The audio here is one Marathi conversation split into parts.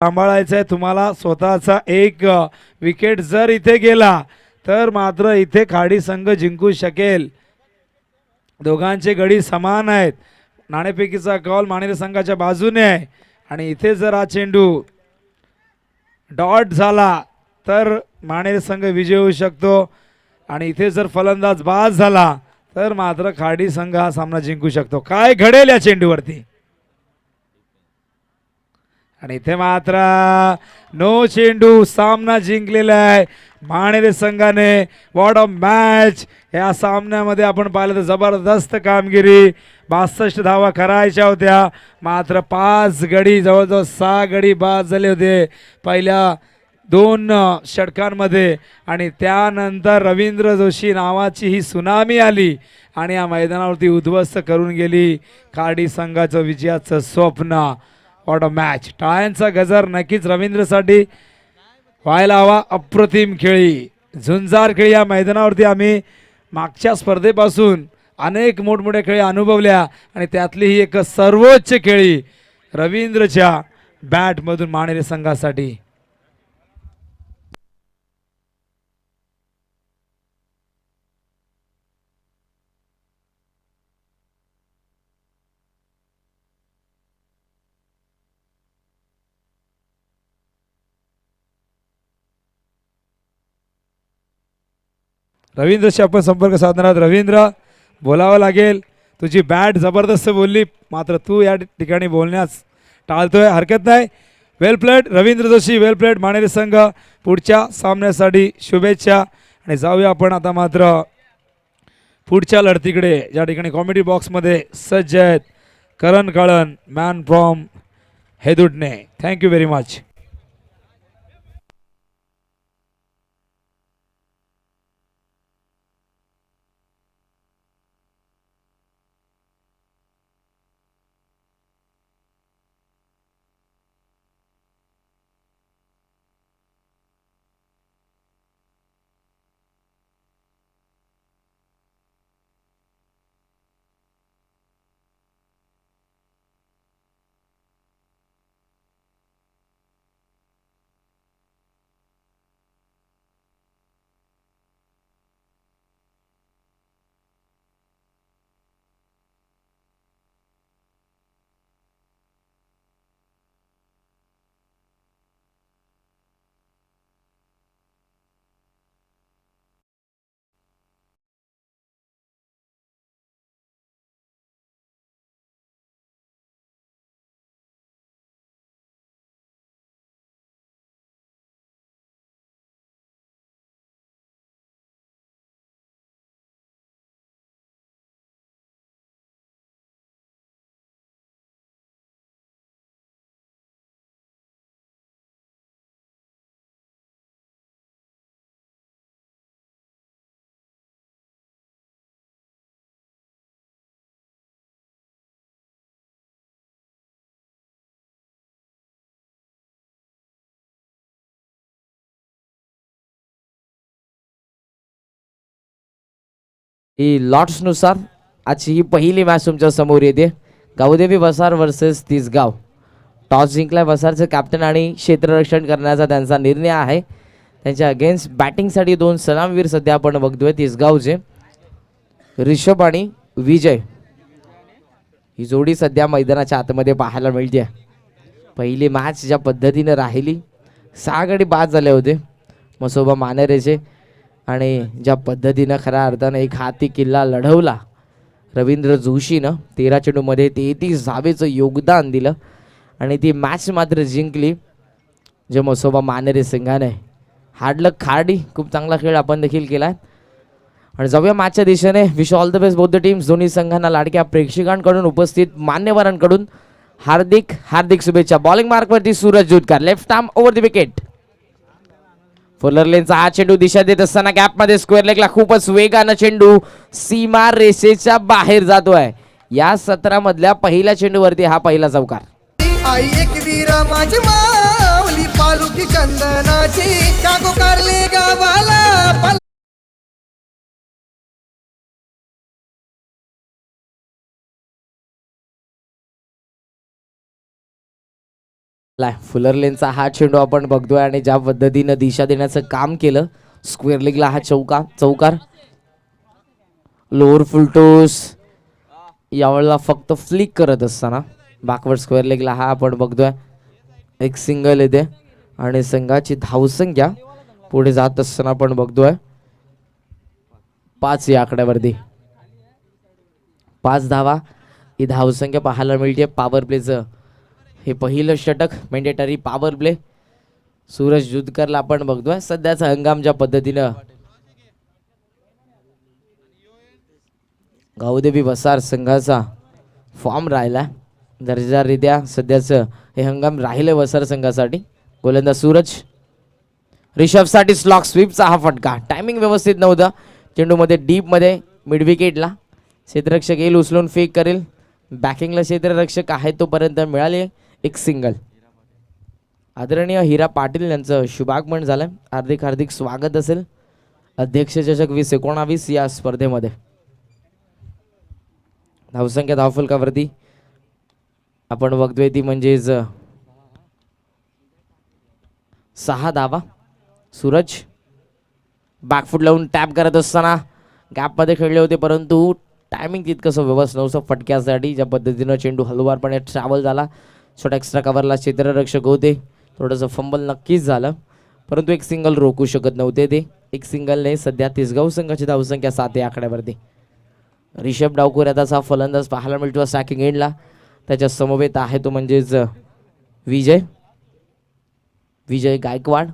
सांभाळायचं आहे तुम्हाला स्वतःचा एक विकेट जर इथे गेला तर मात्र इथे खाडी संघ जिंकू शकेल। दोघांचे गडी समान आहेत। नाणेफेकीचा कॉल मानेरे संघाच्या बाजूने आहे आणि इथे जर हा चेंडू डॉट झाला तर मानेरे संघ विजय होऊ शकतो आणि इथे जर फलंदाज बाद झाला तर मात्र खाडी संघ हा सामना जिंकू शकतो। काय घडेल या चेंडूवरती आणि इथे मात्र नो चेंडू सामना जिंकलेला आहे मानेरे संघाने। व्हॉट अ मॅच या सामन्यामध्ये आपण पाहिलं तर जबरदस्त कामगिरी। 62 धावा करायच्या होत्या मात्र 5 गडी जवळजवळ 6 गडी बाद झाले होते पहिल्या 2 षटकांमध्ये आणि त्यानंतर रवींद्र जोशी नावाची ही सुनामी आली आणि या मैदानावरती उद्ध्वस्त करून गेली खाडी संघाचं विजयाचं स्वप्न। What a match. टाळ्यांचा गजर नक्कीच रवींद्रसाठी व्हायला हवा। अप्रतिम खेळी झुंजार खेळी या मैदानावरती आम्ही मागच्या स्पर्धेपासून अनेक मोठमोठ्या खेळी अनुभवल्या आणि त्यातली ही एक सर्वोच्च खेळी रवींद्रच्या बॅटमधून मानेरे संघासाठी। रवींद्रशी आपण संपर्क साधणार। रवींद्र बोलावं लागेल, तुझी बॅट जबरदस्त बोलली मात्र तू या ठिकाणी बोलण्यास टाळतोय। हरकत नाही, वेल प्लेड रवींद्र जोशी, वेल प्लेड मानेरे संघ। पुढच्या सामन्यासाठी शुभेच्छा आणि जाऊया आपण आता मात्र पुढच्या लढतीकडे ज्या ठिकाणी कॉमेडी बॉक्समध्ये सज्ज आहेत Karan Kalan man from Hedutane. Thank you very much. ही लॉट्सनुसार आजची ही पहिली मॅच तुमच्या समोर येते। गावदेवी वसार वर्सेस तिसगाव। टॉस जिंकलाय वसारचे कॅप्टन आणि क्षेत्ररक्षण करण्याचा त्यांचा निर्णय आहे। त्यांच्या अगेन्स्ट बॅटिंगसाठी 2 सलामवीर सध्या आपण बघतोय तिसगावचे ऋषभ आणि विजय। ही जोडी सध्या मैदानाच्या आतमध्ये पाहायला मिळते। पहिली मॅच ज्या पद्धतीने राहिली 6 गडी बाद झाले होते मसोबा मानेरेचे आणि ज्या पद्धतीनं खऱ्या अर्थानं एक हाती किल्ला लढवला रवींद्र जोशीनं 13 चेंडूमध्ये 33 धावेचं योगदान दिलं आणि ती मॅच मात्र जिंकली जे मसोबा मानेरे संघाने। हार्डलक खार्डी खूप चांगला खेळ आपण देखील केलाय आणि जाऊया मॅचच्या दिशेने। Wish all the best both the teams. दोन्ही संघांना लाडक्या प्रेक्षकांकडून उपस्थित मान्यवरांकडून हार्दिक हार्दिक शुभेच्छा। बॉलिंग मार्कवरती Suraj Jutkar left arm over the wicket. Fuller लेनचा हा चेंडू दिशा देत असताना गॅप मध्ये स्क्वेअर लेगला खूपच वेगानं चेंडू सीमा रेषेच्या बाहेर जातोय। या सत्रामधल्या पहिल्या चेंडूवरती हा पहिला चौकार। आई एक वीर माझी माऊली पालुकी चंदनाची कागो कारले गावाला फुलर लेनचा हा चेंडू आपण बघतोय आणि ज्या पद्धतीनं दिशा देण्याचं काम केलं स्क्वेअर लेगला हा चौकार लोअर फुलटोस यावेळेला फक्त फ्लिक करत असताना बॅकवर्ड स्क्वेअर लेगला हा आपण बघतोय एक सिंगल येते आणि संघाची धावसंख्या पुढे जात असताना आपण बघतोय 5 या आकड्यावरती 5 धावा ही धावसंख्या पाहायला मिळते पॉवर प्लेचं हे पहिलं षटक मॅन्डेटरी पॉवर प्ले सूरज जुदकरला आपण बघतोय सध्याचा हंगाम ज्या पद्धतीनं गावदेवी वसार संघाचा फॉर्म राहिला दर्जेदाररित्या सध्याचं हे हंगाम राहिले वसार संघासाठी गोलंदाज सूरज रिषभसाठी स्लॉक स्वीपचा हा फटका टायमिंग व्यवस्थित नव्हता चेंडूमध्ये डीपमध्ये मिड विकेटला क्षेत्ररक्षक येईल उचलून फेक करेल बॅकिंगला क्षेत्ररक्षक आहे तोपर्यंत मिळाले एक सिंगल आदरणीय हिरा पाटील यांचं शुभागमन झालं हार्दिक हार्दिक स्वागत असेल अध्यक्ष चषक 2019 या स्पर्धेमध्ये धावसंख्या धावफलकावरती आपण बघतोय ती म्हणजेच 6 धावा सूरज बॅकफूट लावून टॅप करत असताना गॅपमध्ये खेळले होते परंतु टायमिंग तितकंसं व्यवस्थित नव्हतं फटक्यासाठी ज्या पद्धतीनं चेंडू हलवारपणे ट्रॅव्हल झाला छोटा एक्स्ट्रा कव्हरला क्षेत्ररक्षक होते थोडंसं फंबल नक्कीच झालं परंतु एक सिंगल रोखू शकत नव्हते ते एक सिंगलने सध्या तिसगाव संघाची धावसंख्या 7 या आकड्यावरती रिषभ डावकुऱ्याचा फलंदाज पाहायला मिळतो स्टॅकिंग एंडला त्याच्या समवेत आहे तो म्हणजेच विजय गायकवाड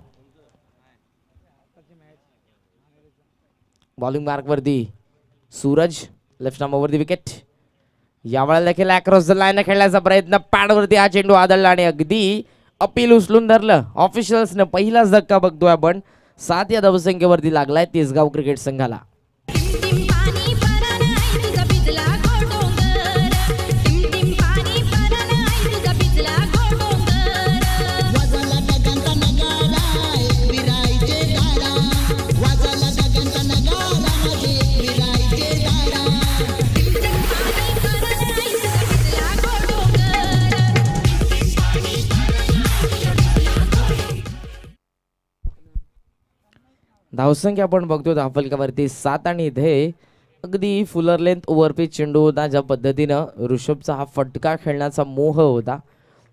बॉलिंग मार्कवरती सूरज लेफ्ट आर्मवरती विकेट यावेळेला देखील अक्रॉस द लाईन खेळण्याचा प्रयत्न पॅडवरती हा चेंडू आदळला आणि अगदी अपील उचलून धरलं ऑफिशियल्सनं पहिलाच धक्का बघतोय आपण 7 या धावसंख्येवरती लागलाय तिसगाव क्रिकेट संघाला धावसंख्या आपण बघतो धावफलकावरती 7 आणि इथे अगदी फुलर लेंथ ओव्हरपिच चेंडू होता ज्या पद्धतीनं ऋषभचा हा फटका खेळण्याचा मोह होता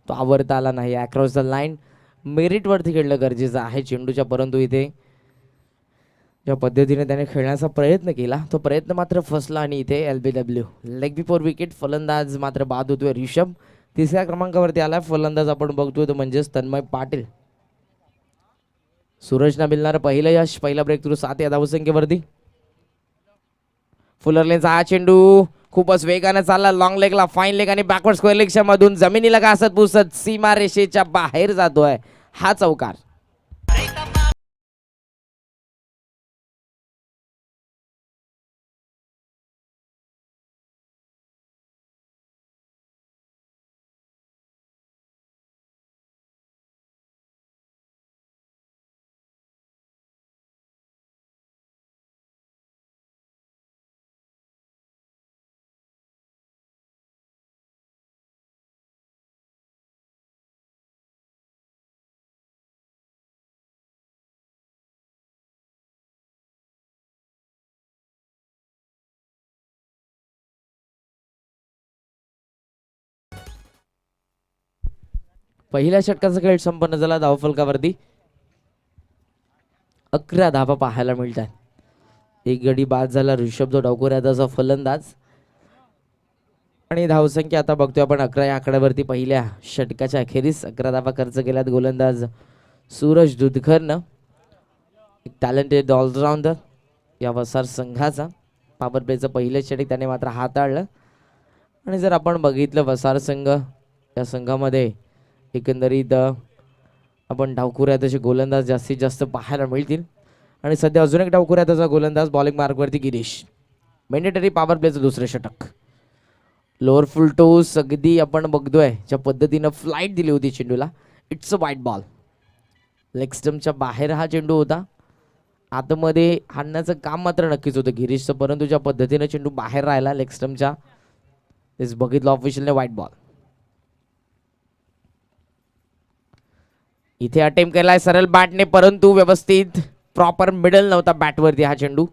तो आवरता आला नाही अक्रॉस द लाईन मेरिटवरती खेळणं गरजेचं आहे चेंडूच्या परंतु इथे ज्या पद्धतीने त्याने खेळण्याचा प्रयत्न केला तो प्रयत्न मात्र फसला आणि इथे LBW लेग बिफोर विकेट फलंदाज मात्र बाद होतोय ऋषभ तिसऱ्या क्रमांकावरती आला फलंदाज आपण बघतोय तो म्हणजेच तन्मय पाटील सूरजला मिळणार पहिलं यश पहिला ब्रेक थ्रू 7 या धावसंख्येवरती फुलर लेनचा हा चेंडू खूपच वेगाने चालला लॉंग लेगला फाईन लेग आणि बॅकवर्ड स्क्वेअर लेगच्या मधून जमिनीला घासत पुसत सीमा रेषेच्या बाहेर जातोय हा चौकार पहिल्या षटकाचा खेळ संपन्न झाला धावफलकावरती 11 धावा पाहायला मिळतात एक गडी बाद झाला ऋषभ जो डावकुऱ्याचा फलंदाज आणि धावसंख्या आता बघतोय आपण 11 या आकड्यावरती पहिल्या षटकाच्या अखेरीस 11 धावा खर्च केल्यात गोलंदाज सूरज दुधकरनं एक टॅलेंटेड ऑलराऊंडर या वसार संघाचा पॉवर प्लेचं पहिलं षटक त्याने मात्र हाताळलं आणि जर आपण बघितलं वसार संघ या संघामध्ये एकंदरीत आपण डावकुऱ्याचे गोलंदाज जास्तीत जास्त पाहायला मिळतील आणि सध्या अजून एक डावकुऱ्याचा गोलंदाज बॉलिंग मार्कवरती गिरीश मॅन्डेटरी पॉवर प्लेचं दुसरं षटक लोअर फुल टोस अगदी आपण बघतोय ज्या पद्धतीनं फ्लाईट दिली होती चेंडूला इट्स अ वाईट बॉल लेग स्टंपच्या बाहेर हा चेंडू होता आतमध्ये हाणण्याचं काम मात्र नक्कीच होतं गिरीशचं परंतु ज्या पद्धतीनं चेंडू बाहेर राहिला लेग स्टंपच्या तेच बघितलं ऑफिशियलने वाईट बॉल इथे अटेम्प्ट केलाय सरळ बॅटने, परंतु व्यवस्थित प्रॉपर मिडल नव्हता बॅटवरती हा चेंडू.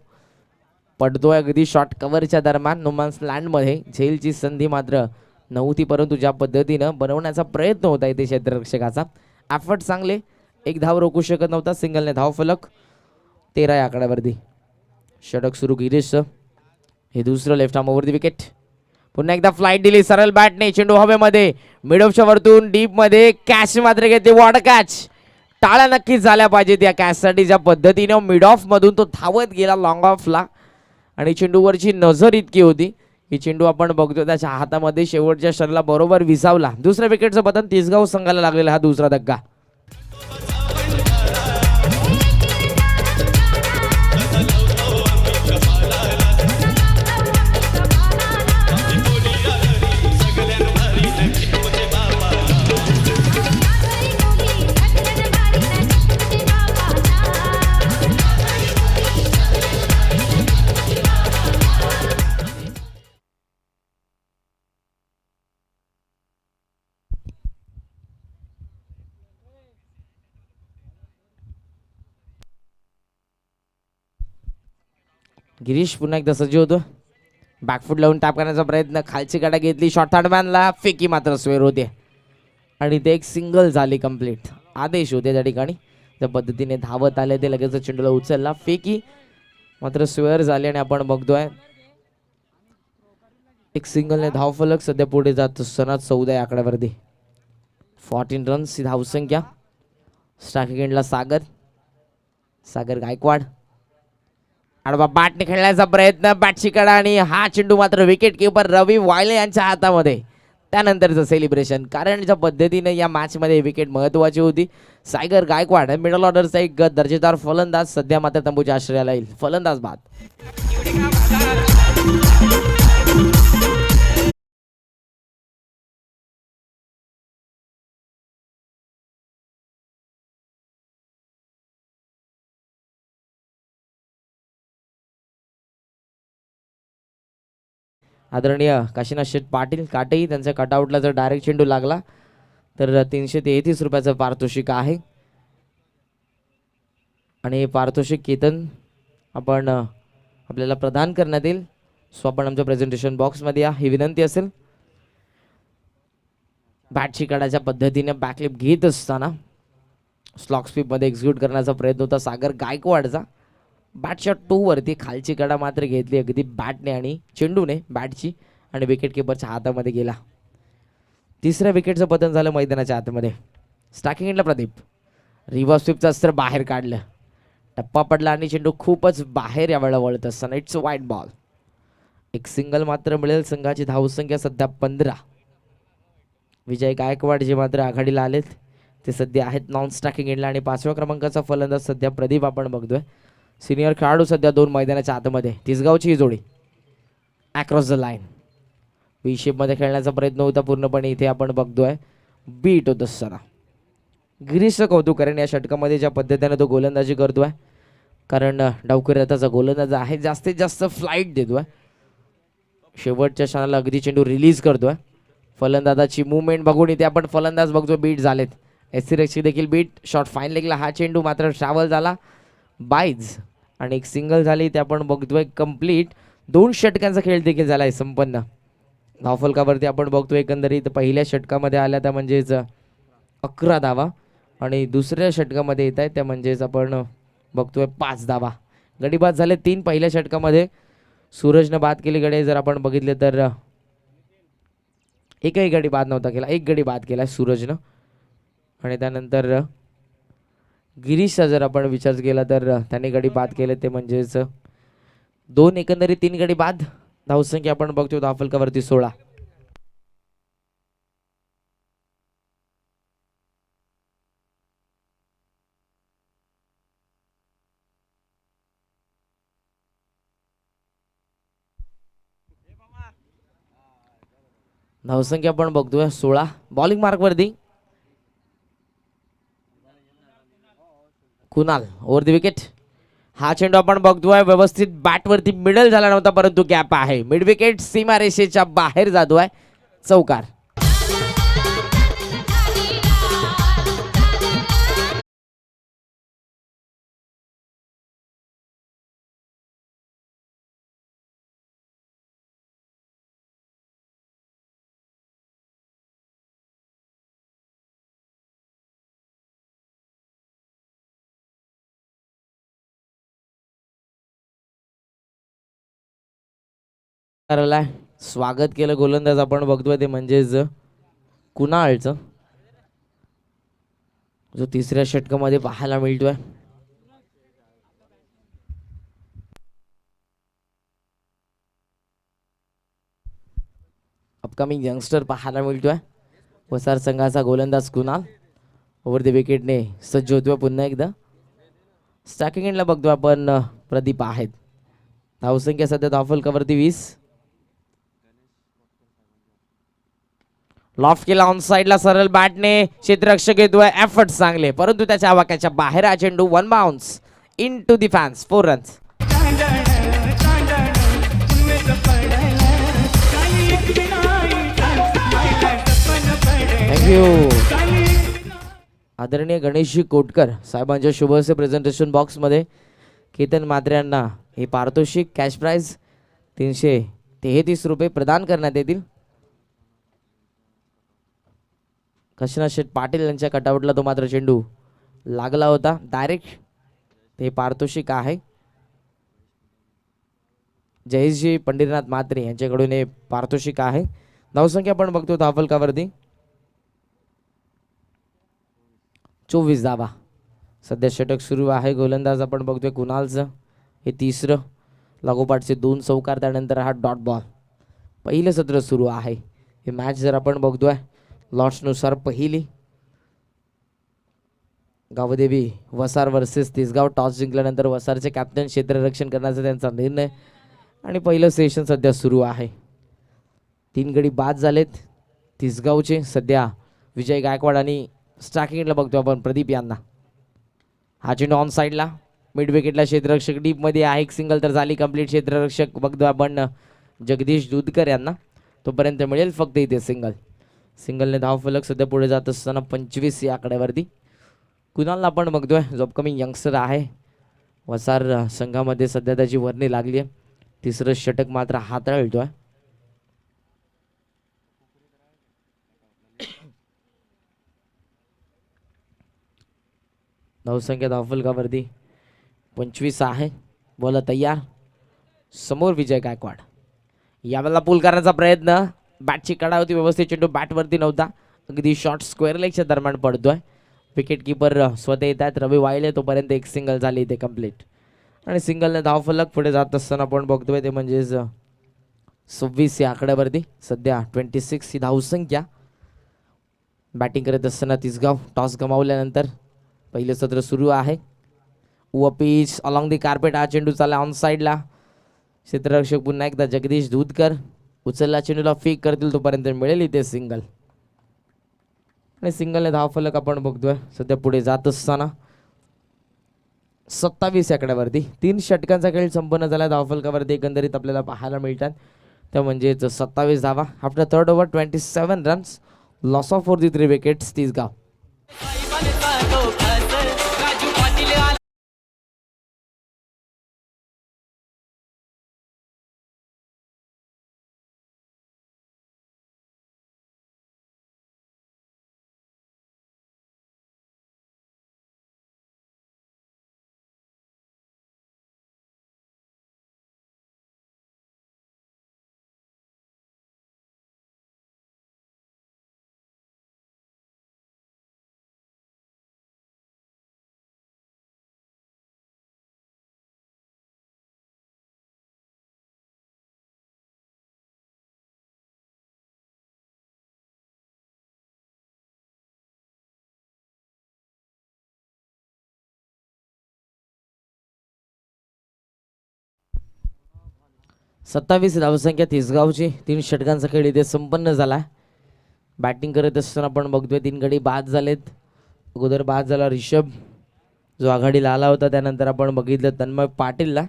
पडतोय अगदी शॉर्ट कव्हरच्या दरम्यान नोमान्स लँडमध्ये. झेलची संधी मात्र नव्हती, परंतु ज्या पद्धतीनं बनवण्याचा प्रयत्न होता इथे क्षेत्ररक्षकाचा, एफर्ट चांगले. एक धाव रोखू शकत नव्हता. सिंगलने धाव फलक 13 या आकड्यावरती. षटक सुरू गिरीशचं. हे दुसरं लेफ्ट आर्मवरती विकेट. पुन्हा एकदा फ्लाईट दिली सरळ बॅटने. चेंडू हवेमध्ये मिड ऑफच्या वरतून डीप मध्ये कॅच मात्र घेते. Water catch. टाळ्या नक्कीच झाल्या पाहिजेत या कॅचसाठी. ज्या पद्धतीने मिड ऑफ मधून तो धावत गेला लॉंग ऑफला आणि चेंडूवरची नजर इतकी होती ही चेंडू आपण बघतो त्याच्या हातामध्ये शेवटच्या षटला बरोबर विसावला. दुसऱ्या विकेटचं पतन तिसगाव संघाला लागलेला हा दुसरा धक्का. गिरीश पुन्हा एकदा सज्ज होतो. बॅकफूट लावून टॅप करण्याचा प्रयत्न. खालची गाडा घेतली. शॉर्ट थर्डमॅनला फेकी मात्र स्वेअर होते आणि ते एक सिंगल झाली कंप्लीट. आदेश होते त्या ठिकाणी. त्या पद्धतीने धावत आले ते लगेच चेंडूला उचलला. फेकी मात्र स्वेअर झाली आणि आपण बघतोय एक सिंगलने धाव फलक सध्या पुढे जात असताना 14 या आकड्यावरती. 14 रन्स ही धावसंख्या. स्ट्रायकिंग एंडला सागर गायकवाड. आडवा बॅटने खेळण्याचा प्रयत्न. बॅटची कडा आणि हा चेंडू मात्र विकेट किपर रवी वायले यांच्या हातामध्ये. त्यानंतरचं सेलिब्रेशन. कारण ज्या पद्धतीने या मॅच मध्ये विकेट महत्वाची होती. सागर गायकवाड मिडल ऑर्डरचा एक दर्जेदार फलंदाज सध्या मात्र तंबूच्या आश्रयाला येईल. फलंदाज बाद. आदरणीय काशीनाथ शेठ पाटील काटेही त्यांच्या कटआउटला जर डायरेक्ट चेंडू लागला तर 333 रुपयाचं पारितोषिक आहे. आणि हे पारितोषिक केतन आपण आपल्याला प्रदान करण्यात येईल. सो आपण आमच्या प्रेझेंटेशन बॉक्समध्ये या ही विनंती असेल. बॅटची काढाच्या पद्धतीने बॅकलिप घेत असताना स्लॉक स्पीपमध्ये एक्झिक्यूट करण्याचा प्रयत्न होता सागर गायकवाडचा. बॅटच्या 2 वरती खालची कडा मात्र घेतली अगदी बॅटने आणि चेंडूने बॅटची आणि विकेट किपरच्या हातामध्ये गेला. तिसऱ्या विकेटचं पतन झालं मैदानाच्या आतमध्ये. स्ट्रायकिंग एंडला प्रदीप. रिव्हर्स स्वीपचं अस्त्र बाहेर काढलं. टप्पा पडला आणि चेंडू खूपच बाहेर यावेळेला वळत असताना इट्स वाईट बॉल. एक सिंगल मात्र मिळेल. संघाची धावसंख्या सध्या 15. विजय गायकवाड जे मात्र आघाडीला आलेत ते सध्या आहेत नॉन स्ट्रायकिंग एंडला आणि 5व्या क्रमांकाचा फलंदाज सध्या प्रदीप आपण बघतोय. सिनियर खेळाडू सध्या 2 मैदानाच्या आतमध्ये. तिसगावची ही जोडी अक्रॉस द लाईन व्ही शेपमध्ये खेळण्याचा प्रयत्न होता पूर्णपणे. इथे आपण बघतोय बीट होत असताना. गिरीशचं कौतुक करेन या षटकामध्ये ज्या पद्धतीने तो गोलंदाजी करतोय. कारण डावखुरी रथाचा गोलंदाज आहे. जास्तीत जास्त फ्लाईट देतोय. शेवटच्या क्षणाला अगदी चेंडू रिलीज करतोय. फलंदाजाची मुवमेंट बघून इथे आपण फलंदाज बघतोय बीट झालेत. एससी रक्षी देखील बीट. शॉर्ट फाईन लेगला हा चेंडू मात्र ट्रॅव्हल झाला बाईज आणि एक सिंगल झाली. ते आपण बघतोय कंप्लीट. 2 षटकांचा खेळ देखील झाला आहे संपन्न. धावफलकावरती आपण बघतोय एकंदरीत पहिल्या षटकामध्ये आल्या त्या म्हणजेच 11 धावा आणि दुसऱ्या षटकामध्ये येत आहे त्या म्हणजेच आपण बघतोय 5 धावा. गडी बाद झाले 3 पहिल्या षटकामध्ये. सूरजनं बाद केली गडे जर आपण बघितले तर एकही गडी बाद नव्हता केला. 1 गडी बाद केला सूरजनं. आणि त्यानंतर गिरीशचा जर आपण विचार केला तर त्याने गडी बाद केले ते म्हणजेच 2 एकंदरीत 3 गडी बाद. धावसंख्या आपण बघतो धावफलकावरती 16. धावसंख्या आपण बघतोय 16. बॉलिंग मार्कवरती कुणाल ओव्हर द विकेट. हा चेंडू आपण बघतोय व्यवस्थित बॅटवरती मिडल झाला नव्हता परंतु गॅप आहे. मिड विकेट सीमारेषेच्या बाहेर जातोय. चौकार. करायला स्वागत केलं गोलंदाज आपण बघतोय ते म्हणजेच कुणालचं, जो तिसऱ्या षटकामध्ये पाहायला मिळतोय. अपकमिंग यंगस्टर पाहायला मिळतोय. वसार संघाचा गोलंदाज कुणाल ओव्हर द विकेटने सज्ज होतोय पुन्हा एकदा. स्टॅकिंग एंडला बघतोय आपण प्रदीप आहेत. धावसंख्या सध्या धावफलकावरती 20. लॉफ्ट केला ऑन साइडला सरळ बॅटने, क्षेत्ररक्षक येतोय. एफर्ट चांगले परंतु त्याच्या आवाक्याच्या बाहेर हा चेंडू one bounce into the fans. 4 runs. Thank you. आदरणीय गणेशजी कोटकर साहेबांच्या शुभस्य प्रेझेंटेशन बॉक्समध्ये केतन म्हात्रे यांना हे पारितोषिक कॅश प्राइज 333 रुपये प्रदान करण्यात येतील. कृष्णा शेठ पाटील यांच्या कटावटला तो मात्र चेंडू लागला होता डायरेक्ट. ते पारितोषिक आहे. जयेशजी पंढरीनाथ म्हात्रे यांच्याकडून हे पारितोषिक आहे. धावसंख्या आपण बघतो धावफलकावरती 24 धावा. सध्या षटक सुरू आहे. गोलंदाज आपण बघतोय कुणालचं, हे तिसरं. लागोपाठचे 2 चौकार, त्यानंतर हा डॉट बॉल. पहिलं सत्र सुरू आहे. हे मॅच जर आपण बघतोय लॉट्सनुसार पहिली. गावदेवी वसार वर्सेस तिसगाव. टॉस जिंकल्यानंतर वसारचे कॅप्टन क्षेत्ररक्षण करण्याचा त्यांचा निर्णय आणि पहिलं सेशन सध्या सुरू आहे. 3 गडी बाद झालेत तिसगावचे. सध्या विजय गायकवाड आणि स्ट्रायकिंगला बघतो आपण प्रदीप यांना. हा चेंडू ऑन साईडला मिड विकेटला क्षेत्ररक्षक डीपमध्ये आहे. एक सिंगल तर झाली कंप्लीट. क्षेत्ररक्षक बघतो आपण जगदीश दूधकर यांना. तोपर्यंत मिळेल फक्त इथे सिंगल. सिंगलने धावफलक सध्या पुढे जात असताना 25 या आकड्यावरती. कुणालला आपण बघतोय जो अपकमिंग यंगस्टर आहे. वसार संघामध्ये सध्या त्याची वर्णी लागली आहे. तिसरं षटक मात्र हाताळतोय. धावसंख्या धावफलकावरती 25 आहे. बोला तयार. समोर विजय गायकवाड. यावेळेला पूल करण्याचा प्रयत्न. बॅटची कडा होती व्यवस्थित. चेंडू बॅटवरती नव्हता. अगदी शॉर्ट स्क्वेअर लेगच्या दरम्यान पडतोय. विकेट किपर स्वतः येत आहेत रवी वायले. तोपर्यंत एक सिंगल झाली ते कंप्लीट आणि सिंगलने धावफलक पुढे जात असताना आपण बघतोय ते म्हणजेच 26 या आकड्यावरती. सध्या 26 ही धावसंख्या. बॅटिंग करत असताना तिसगाव टॉस गमावल्यानंतर पहिलं सत्र सुरू आहे. व पिच अलॉंग दी कार्पेट. हा चेंडू चालला ऑन साईडला. क्षेत्ररक्षक पुन्हा एकदा जगदीश दूधकर. उचलला चेंडूला फेक करतील. तोपर्यंत मिळेल इथे सिंगल आणि सिंगलने धावफलक आपण बघतोय सध्या पुढे जात असताना 27 आकड्यावरती. 3 षटकांचा खेळ संपन्न झाला. धावफलकावरती एकंदरीत आपल्याला पाहायला मिळतात त्या म्हणजेच 27 धावा. After third over 27 runs. Loss of 4 the 3 wickets Tisgaon. सत्तावीस धावसंख्या तिसगावची. 3 षटकांचा खेळ इथे संपन्न झाला. बॅटिंग करत असताना आपण बघतोय 3 गडी बाद झालेत. अगोदर बाद झाला रिषभ जो आघाडीला आला होता. त्यानंतर आपण बघितलं तन्मय पाटीलला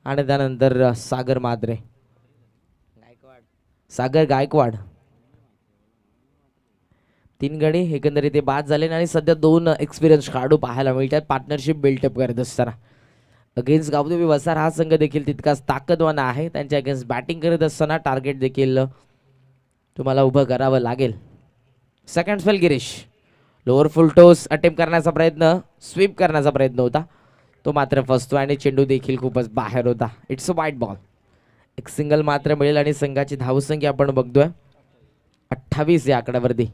आणि त्यानंतर सागर मात्रे सागर गायकवाड. 3 गडी एकंदरीत ते बाद झाले आणि सध्या 2 एक्सपिरियन्स खेळाडू पाहायला मिळतात पार्टनरशिप बिल्टअप करत असताना. अगेन्स्ट गावदेवी वसार हा संघ देखील तितकाच ताकदवान आहे. त्यांच्या अगेन्स्ट बॅटिंग करत असताना टार्गेट देखील तुम्हाला उभं करावं लागेल. Second spell Girish. Lower full toss attempt करण्याचा प्रयत्न, स्वीप करण्याचा प्रयत्न होता तो मात्र फसतो आणि चेंडू देखील खूपच बाहेर होता. इट्स अ वाईट बॉल. एक सिंगल मात्र मिळेल आणि संघाची धावसंख्या आपण बघतोय 28 या आकड्यावरती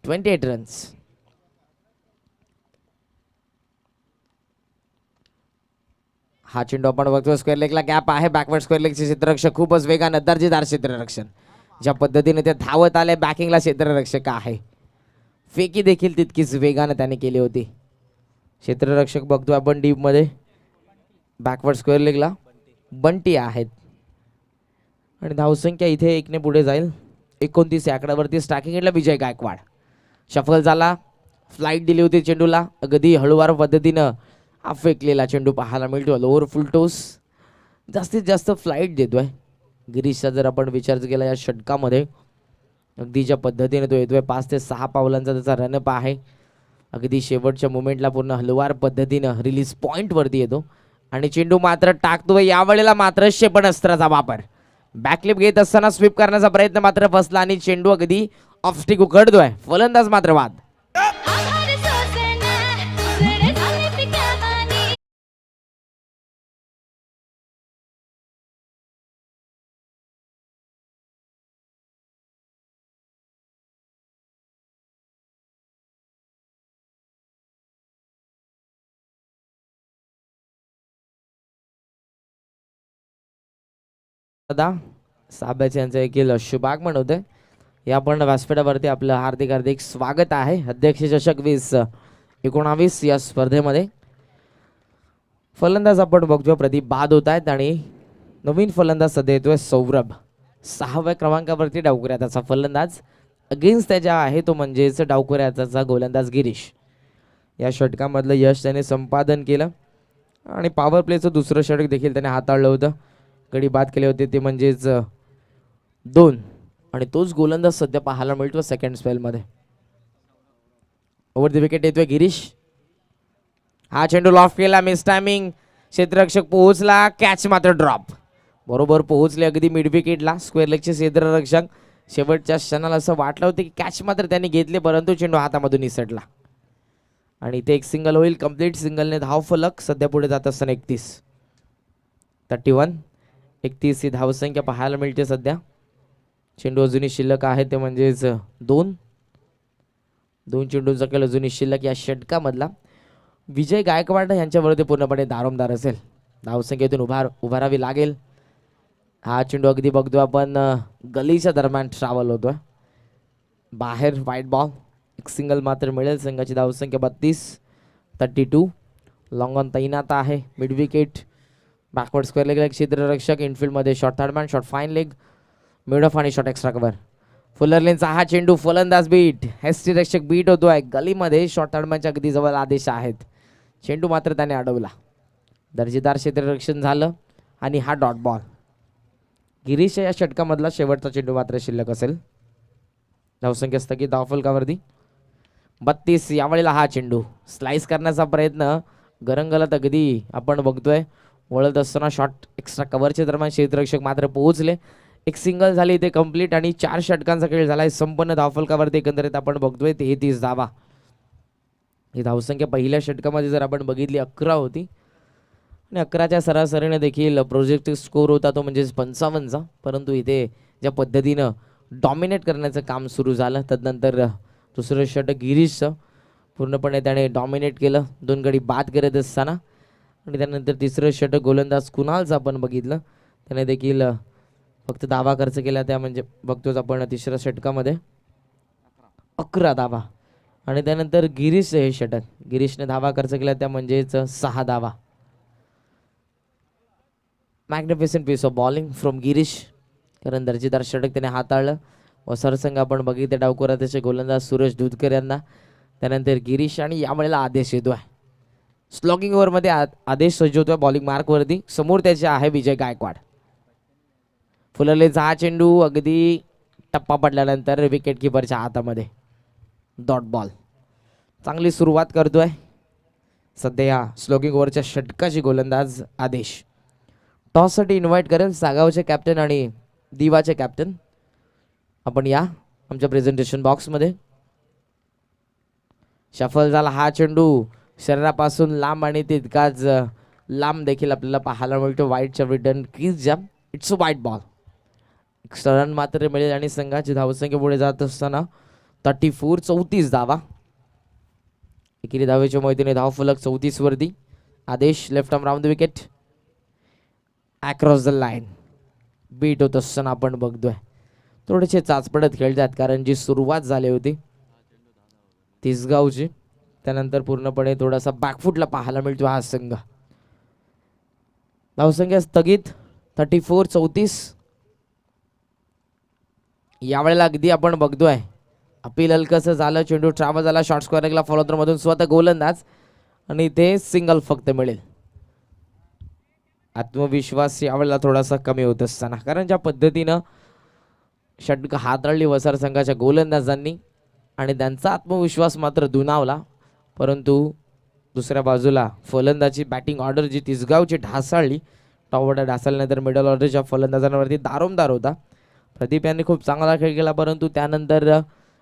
28 रन्स. हा चेंडू आपण बघतो स्क्वेअर लेगला गॅप आहे. बॅकवर्ड स्क्वेअर लेगचे क्षेत्ररक्षक खूपच वेगानं दर्जेदार क्षेत्ररक्षण. ज्या पद्धतीने ते धावत आले बॅकिंगला क्षेत्ररक्षक आहे. फेकी देखील तितकीच वेगानं त्याने केली होती. क्षेत्ररक्षक बघतो आपण डीप मध्ये बॅकवर्ड स्क्वेअर लेगला बंटी आहेत आणि धावसंख्या इथे एकने पुढे जाईल 29 या आकड्यावरती. स्ट्रायकिंग एंडला विजय गायकवाड. शफल झाला. फ्लाईट दिली होती चेंडूला. अगदी हळूवार पद्धतीनं हा फेकलेला चेंडू पाहायला मिळतो. लोअर फुल टोस जास्तीत जास्त फ्लाईट देतोय गिरीशचा. जर आपण विचार केला या षटकामध्ये अगदी ज्या पद्धतीने तो येतोय 5 ते 6 पावलांचा त्याचा रनअप आहे. अगदी शेवटच्या मुमेंटला पूर्ण हलवार पद्धतीनं रिलीज पॉईंटवरती येतो आणि चेंडू मात्र टाकतोय. यावेळेला मात्र क्षेपणास्त्राचा वापर. बॅकलिप घेत असताना स्वीप करण्याचा प्रयत्न मात्र फसला आणि चेंडू अगदी ऑफ स्टिक उघडतोय. फलंदाज मात्र बाद. दादा साब्याचे यांचं देखील शुभागमन होते. या पण व्यासपीठावरती आपलं हार्दिक हार्दिक स्वागत आहे. अध्यक्ष चषक 2019 या स्पर्धेमध्ये फलंदाज आपण बघतोय प्रदीप बाद होत आहेत आणि नवीन फलंदाज सध्या येतोय सौरभ. 6व्या क्रमांकावरती डावखुऱ्याचा फलंदाज. अगेन्स्ट त्याच्या आहे तो म्हणजेच डावखुऱ्याचा गोलंदाज गिरीश. या षटकामधलं यश त्याने संपादन केलं आणि पॉवर प्लेचं दुसरं षटक देखील त्याने हाताळलं होतं. गडी बाद केले होते ते म्हणजेच 2 आणि तोच गोलंदाज सध्या पाहायला मिळतो सेकंड स्पेलमध्ये. ओव्हर द विकेट येतोय गिरीश. हा चेंडू लॉफ केला. Miss timing. क्षेत्ररक्षक पोहोचला. कॅच मात्र ड्रॉप. बरोबर पोहोचले अगदी मिड विकेटला स्क्वेअर लेगचे क्षेत्ररक्षक. शेवटच्या क्षणाला असं वाटलं होतं की कॅच मात्र त्यांनी घेतले परंतु चेंडू हातामधून निसटला आणि इथे एक सिंगल होईल. कंप्लीट सिंगलने धाव फलक सध्या पुढे जात असताना 31 ही धावसंख्या पाहायला मिळते सध्या. चेंडू अजूनही शिल्लक आहे ते म्हणजेच 2 चेंडूंचा खेळ अजूनही शिल्लक या षटकामधला. विजय गायकवाड यांच्यावरती पूर्णपणे दारोमदार असेल. धावसंख्येतून उभारावी लागेल. हा चेंडू अगदी बघतो आपण गलीच्या दरम्यान ट्रॅव्हल होतोय बाहेर. वाईट बॉल. एक सिंगल मात्र मिळेल. संघाची धावसंख्या 32. लॉंग ऑन तैनात आहे. Mid wicket. Backward square leg क्षेत्ररक्षक. इनफिल्डमध्ये short third man, short fine leg, mid off आणि शॉर्ट एक्स्ट्रा कव्हर. फुलर लेनचा हा चेंडू फलंदाज बीट. रक्षक बीट होतोय गलीमध्ये. शॉर्ट थर्ड मॅनच्या अगदी जवळ आदेश आहेत. चेंडू मात्र त्याने अडवला. दर्जेदार क्षेत्ररक्षण झालं आणि हा डॉट बॉल. गिरीश या षटकामधला शेवटचा चेंडू मात्र शिल्लक असेल. धावसंख्या स्थगित धावफलकावरती 32. यावेळेला हा चेंडू स्लाइस करण्याचा प्रयत्न गरंगलत अगदी आपण बघतोय. वळत असताना शॉर्ट एक्स्ट्रा कव्हरच्या दरम्यान क्षेत्ररक्षक मात्र पोहोचले. एक सिंगल झाली इथे कंप्लीट आणि 4 षटकांचा खेळ झालाय. संपन्न धावफलकावरती एकंदरीत आपण बघतोय 33 धावा. ही धावसंख्या पहिल्या षटकामध्ये जर आपण बघितली 11 होती आणि 11च्या सरासरीने देखील प्रोजेक्टिव्ह स्कोर होता तो म्हणजेच 55चा. परंतु इथे ज्या पद्धतीनं डॉमिनेट करण्याचं काम सुरू झालं तदनंतर दुसरं षटक गिरीशचं पूर्णपणे त्याने डॉमिनेट केलं 2 गडी बाद करत असताना. आणि त्यानंतर तिसरं षटक गोलंदाज कुणालचं आपण बघितलं त्याने देखील फक्त धावा खर्च केला. त्या म्हणजे बघतोच आपण तिसऱ्या षटकामध्ये 11 धावा. आणि त्यानंतर गिरीश हे षटक गिरीशने धावा खर्च केला त्या म्हणजेच 6 धावा. Magnificent piece of bowling from Girish. कारण दर्जेदार षटक त्याने हाताळलं. व सरसंघ आपण बघितले डावखुरा त्याचे गोलंदाज सुरेश दूधकर यांना. त्यानंतर गिरीश आणि यावेळेला आदेश येतोय. स्लॉगिंग ओव्हरमध्ये आदेश सज्जवतोय बॉलिंग मार्कवरती. समोर त्याचे आहे विजय गायकवाड. फुलरलेचा हा चेंडू अगदी टप्पा पडल्यानंतर विकेट किपरच्या हातामध्ये डॉट बॉल. चांगली सुरुवात करतोय सध्या या स्लॉगिंग ओव्हरच्या षटकाची गोलंदाज आदेश. टॉससाठी इन्व्हाइट करेल सागावचे कॅप्टन आणि दिवाचे कॅप्टन. आपण या आमच्या प्रेझेंटेशन बॉक्समध्ये. शफल झाला हा चेंडू शरीरापासून लांब आणि तितकाच लांब देखील आपल्याला पाहायला मिळतो वाईटच्या रिटर्न क्रीजच्या. इट्स अ वाईट बॉल. एक्स्ट्रा रन मात्र मिळेल आणि संघाची धावसंख्या पुढे जात असताना 34 धावा. एकेरी धावेच्या मैदानी धाव फलक 34 वरती. Adesh left arm round the wicket across the line. Beat होत असताना आपण बघतोय थोडेसे चाचपडत खेळतात, कारण जी सुरुवात झाली होती तिसगावची त्यानंतर पूर्णपणे थोडासा बॅकफुटला पाहायला मिळतो हा संघ. धावसंख्या स्थगित 34. यावेळेला अगदी आपण बघतोय अपील हलकसं झालं, चेंडू ट्रॅव्हल झाला, शॉर्ट स्क्वेअरला फॉलोथ्रो मधून स्वतः गोलंदाज आणि ते सिंगल फक्त मिळेल. आत्मविश्वास यावेळेला थोडासा कमी होत असताना, कारण ज्या पद्धतीनं षटक हाताळली वसार संघाच्या गोलंदाजांनी आणि त्यांचा आत्मविश्वास मात्र दुणावला. परंतु दुसऱ्या बाजूला फलंदाजी बॅटिंग ऑर्डर जी तिसगावची ढासळली, टॉपवरला ढासळल्यानंतर मिडल ऑर्डरच्या फलंदाजांवरती दारोमदार होता. प्रदीप यांनी खूप चांगला खेळ केला, परंतु त्यानंतर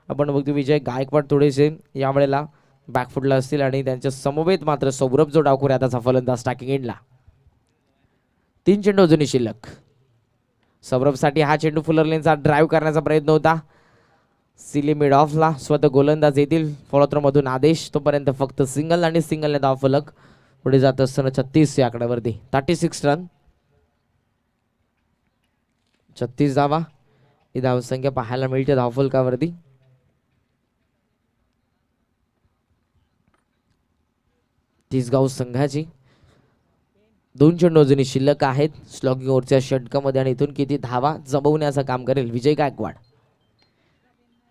आपण बघतो विजय गायकवाड थोडेसे यावेळेला बॅकफुटला असतील आणि त्यांच्या समवेत मात्र सौरभ जो डावखुर आताचा फलंदाज टॅकिंग एंडला. 3 चेंडू अजूनही शिल्लक. सौरभसाठी हा चेंडू फुलर लेनचा ड्राईव्ह करण्याचा प्रयत्न होता. सिली मिड ऑफला स्वतः गोलंदाज येतील फॉलोथ्रो मधून आदेश. तोपर्यंत फक्त सिंगल आणि सिंगलने धाव फलक पुढे जात असताना 36 या आकड्यावरती. 36 रन, 36 धावा ही धावसंख्या पाहायला मिळते धावफलकावरती. तिसगाव संघाची 2 चेंडू अजूनही शिल्लक आहेत स्लॉगिंग ओव्हरच्या षटकामध्ये आणि इथून किती धावा जमवण्याचं काम करेल विजय गायकवाड.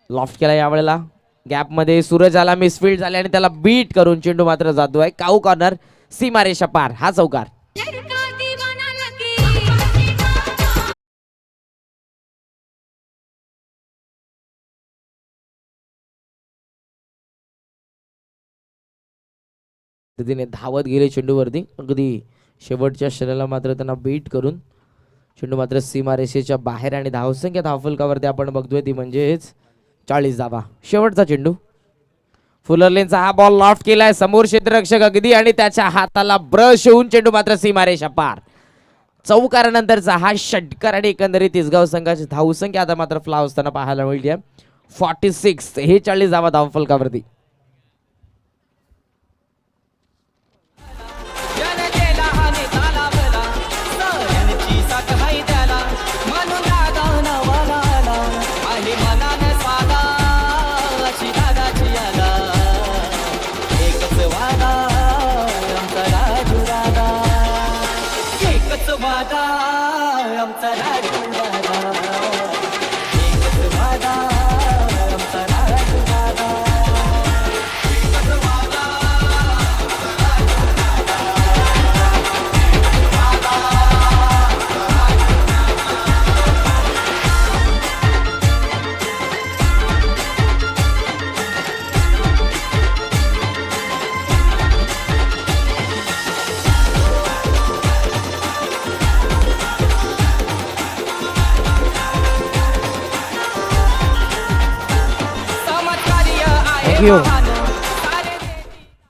लॉफ्ट केला यावेळेला गॅपमध्ये, सूरज आला, मिसफील्ड झाले आणि त्याला बीट करून चेंडू मात्र जातोय काऊ कॉर्नर, सीमारेषा पार. हा चौकार. पद्धतीने धावत गेले चेंडूवरती, अगदी शेवटच्या क्षणाला मात्र त्यांना बीट करून चेंडू मात्र सीमारेषेच्या बाहेर आणि धावसंख्या धावफलकावरती आपण बघतोय ती म्हणजेच 40 धावा. शेवटचा चेंडू फुलरलेनचा हा बॉल लॉफ्ट केलाय, समोर क्षेत्ररक्षक अगदी आणि त्याच्या हाताला ब्रश होऊन चेंडू मात्र सीमारेषा पार. चौकारानंतरचा हा षटकार आणि एकंदरीत तिसगाव संघाची धावसंख्या आता मात्र फ्लाव असताना पाहायला मिळते 46. हे 40 धावा धावफलकावरती.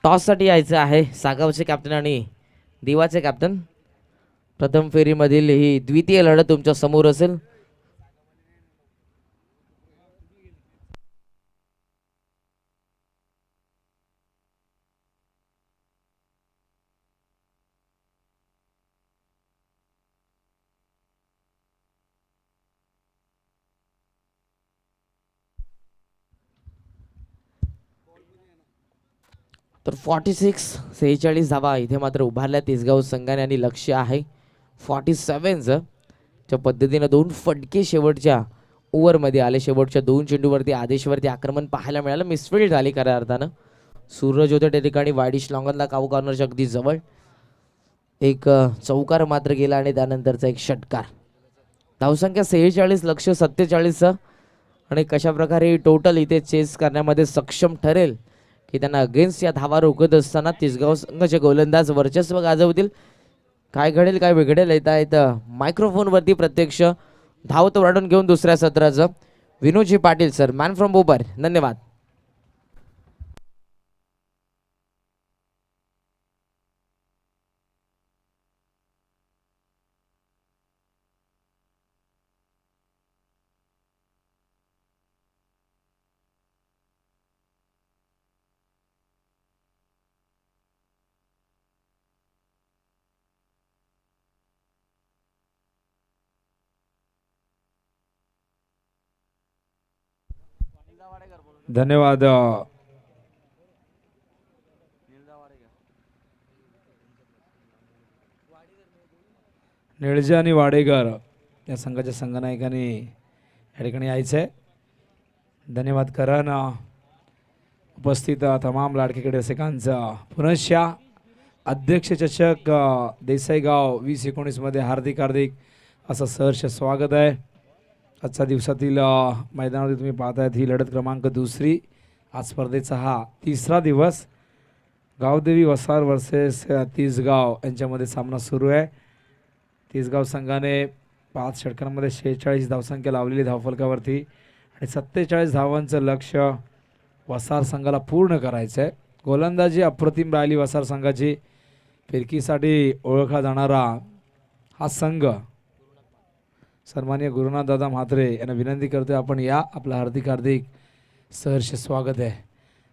टॉस साठी यायचं आहे सागावचे कॅप्टन आणि दिवाचे कॅप्टन. प्रथम फेरीमधील ही द्वितीय लढत तुमच्या समोर असेल. तर 46 धावा इथे मात्र उभारल्या तिसगाव संघाने आणि लक्ष आहे 47चं. त्या पद्धतीनं 2 फटके शेवटच्या ओव्हरमध्ये आले. शेवटच्या 2 चेंडूवरती आदेशवरती आक्रमण पाहायला मिळालं, मिसफील्ड झाली खऱ्या अर्थानं. सूरज होते त्या ठिकाणी वायडिश लॉंगनला काऊ कॉर्नरच्या अगदी जवळ. एक चौकार मात्र गेला आणि त्यानंतरचा एक षटकार. धावसंख्या 46, लक्ष 47 आणि कशा प्रकारे टोटल इथे चेस करण्यामध्ये सक्षम ठरेल की त्यांना अगेन्स्ट या धावा रोखत असताना तिसगाव संघाचे गोलंदाज वर्चस्व गाजवतील. काय घडेल काय बिघडेल येता येतं मायक्रोफोनवरती प्रत्यक्ष धावत वाढून घेऊन दुसऱ्या सत्राचं विनोदजी पाटील सर, मॅन फ्रॉम बोपर. धन्यवाद. धन्यवाद. निळजे आणि वाडेकर या संघाच्या संघनायकांनी या ठिकाणी यायचं आहे. धन्यवाद करण. उपस्थित तमाम लाडकेकडे रसिकांचा पुनश्या अध्यक्ष चषक देसाईगाव 2019 मध्ये हार्दिक हार्दिक असं सहर्ष स्वागत आहे. आजच्या दिवसातील मैदानामध्ये तुम्ही पाहतायत ही लढत क्रमांक 2. आज स्पर्धेचा हा 3रा दिवस. गावदेवी वसार वर्सेस तिसगाव यांच्यामध्ये सामना सुरू आहे. तिसगाव संघाने 5 षटकांमध्ये 46 धावसंख्या लावलेली धावफलकावरती आणि 47 धावांचं लक्ष्य वसार संघाला पूर्ण करायचं आहे. गोलंदाजी अप्रतिम राहिली वसार संघाची. फिरकीसाठी ओळखला जाणारा हा संघ सन्माननीय गुरुनाथ दादा म्हात्रे यांना विनंती करतोय आपण या. आपलं हार्दिक हार्दिक सहर्ष स्वागत आहे.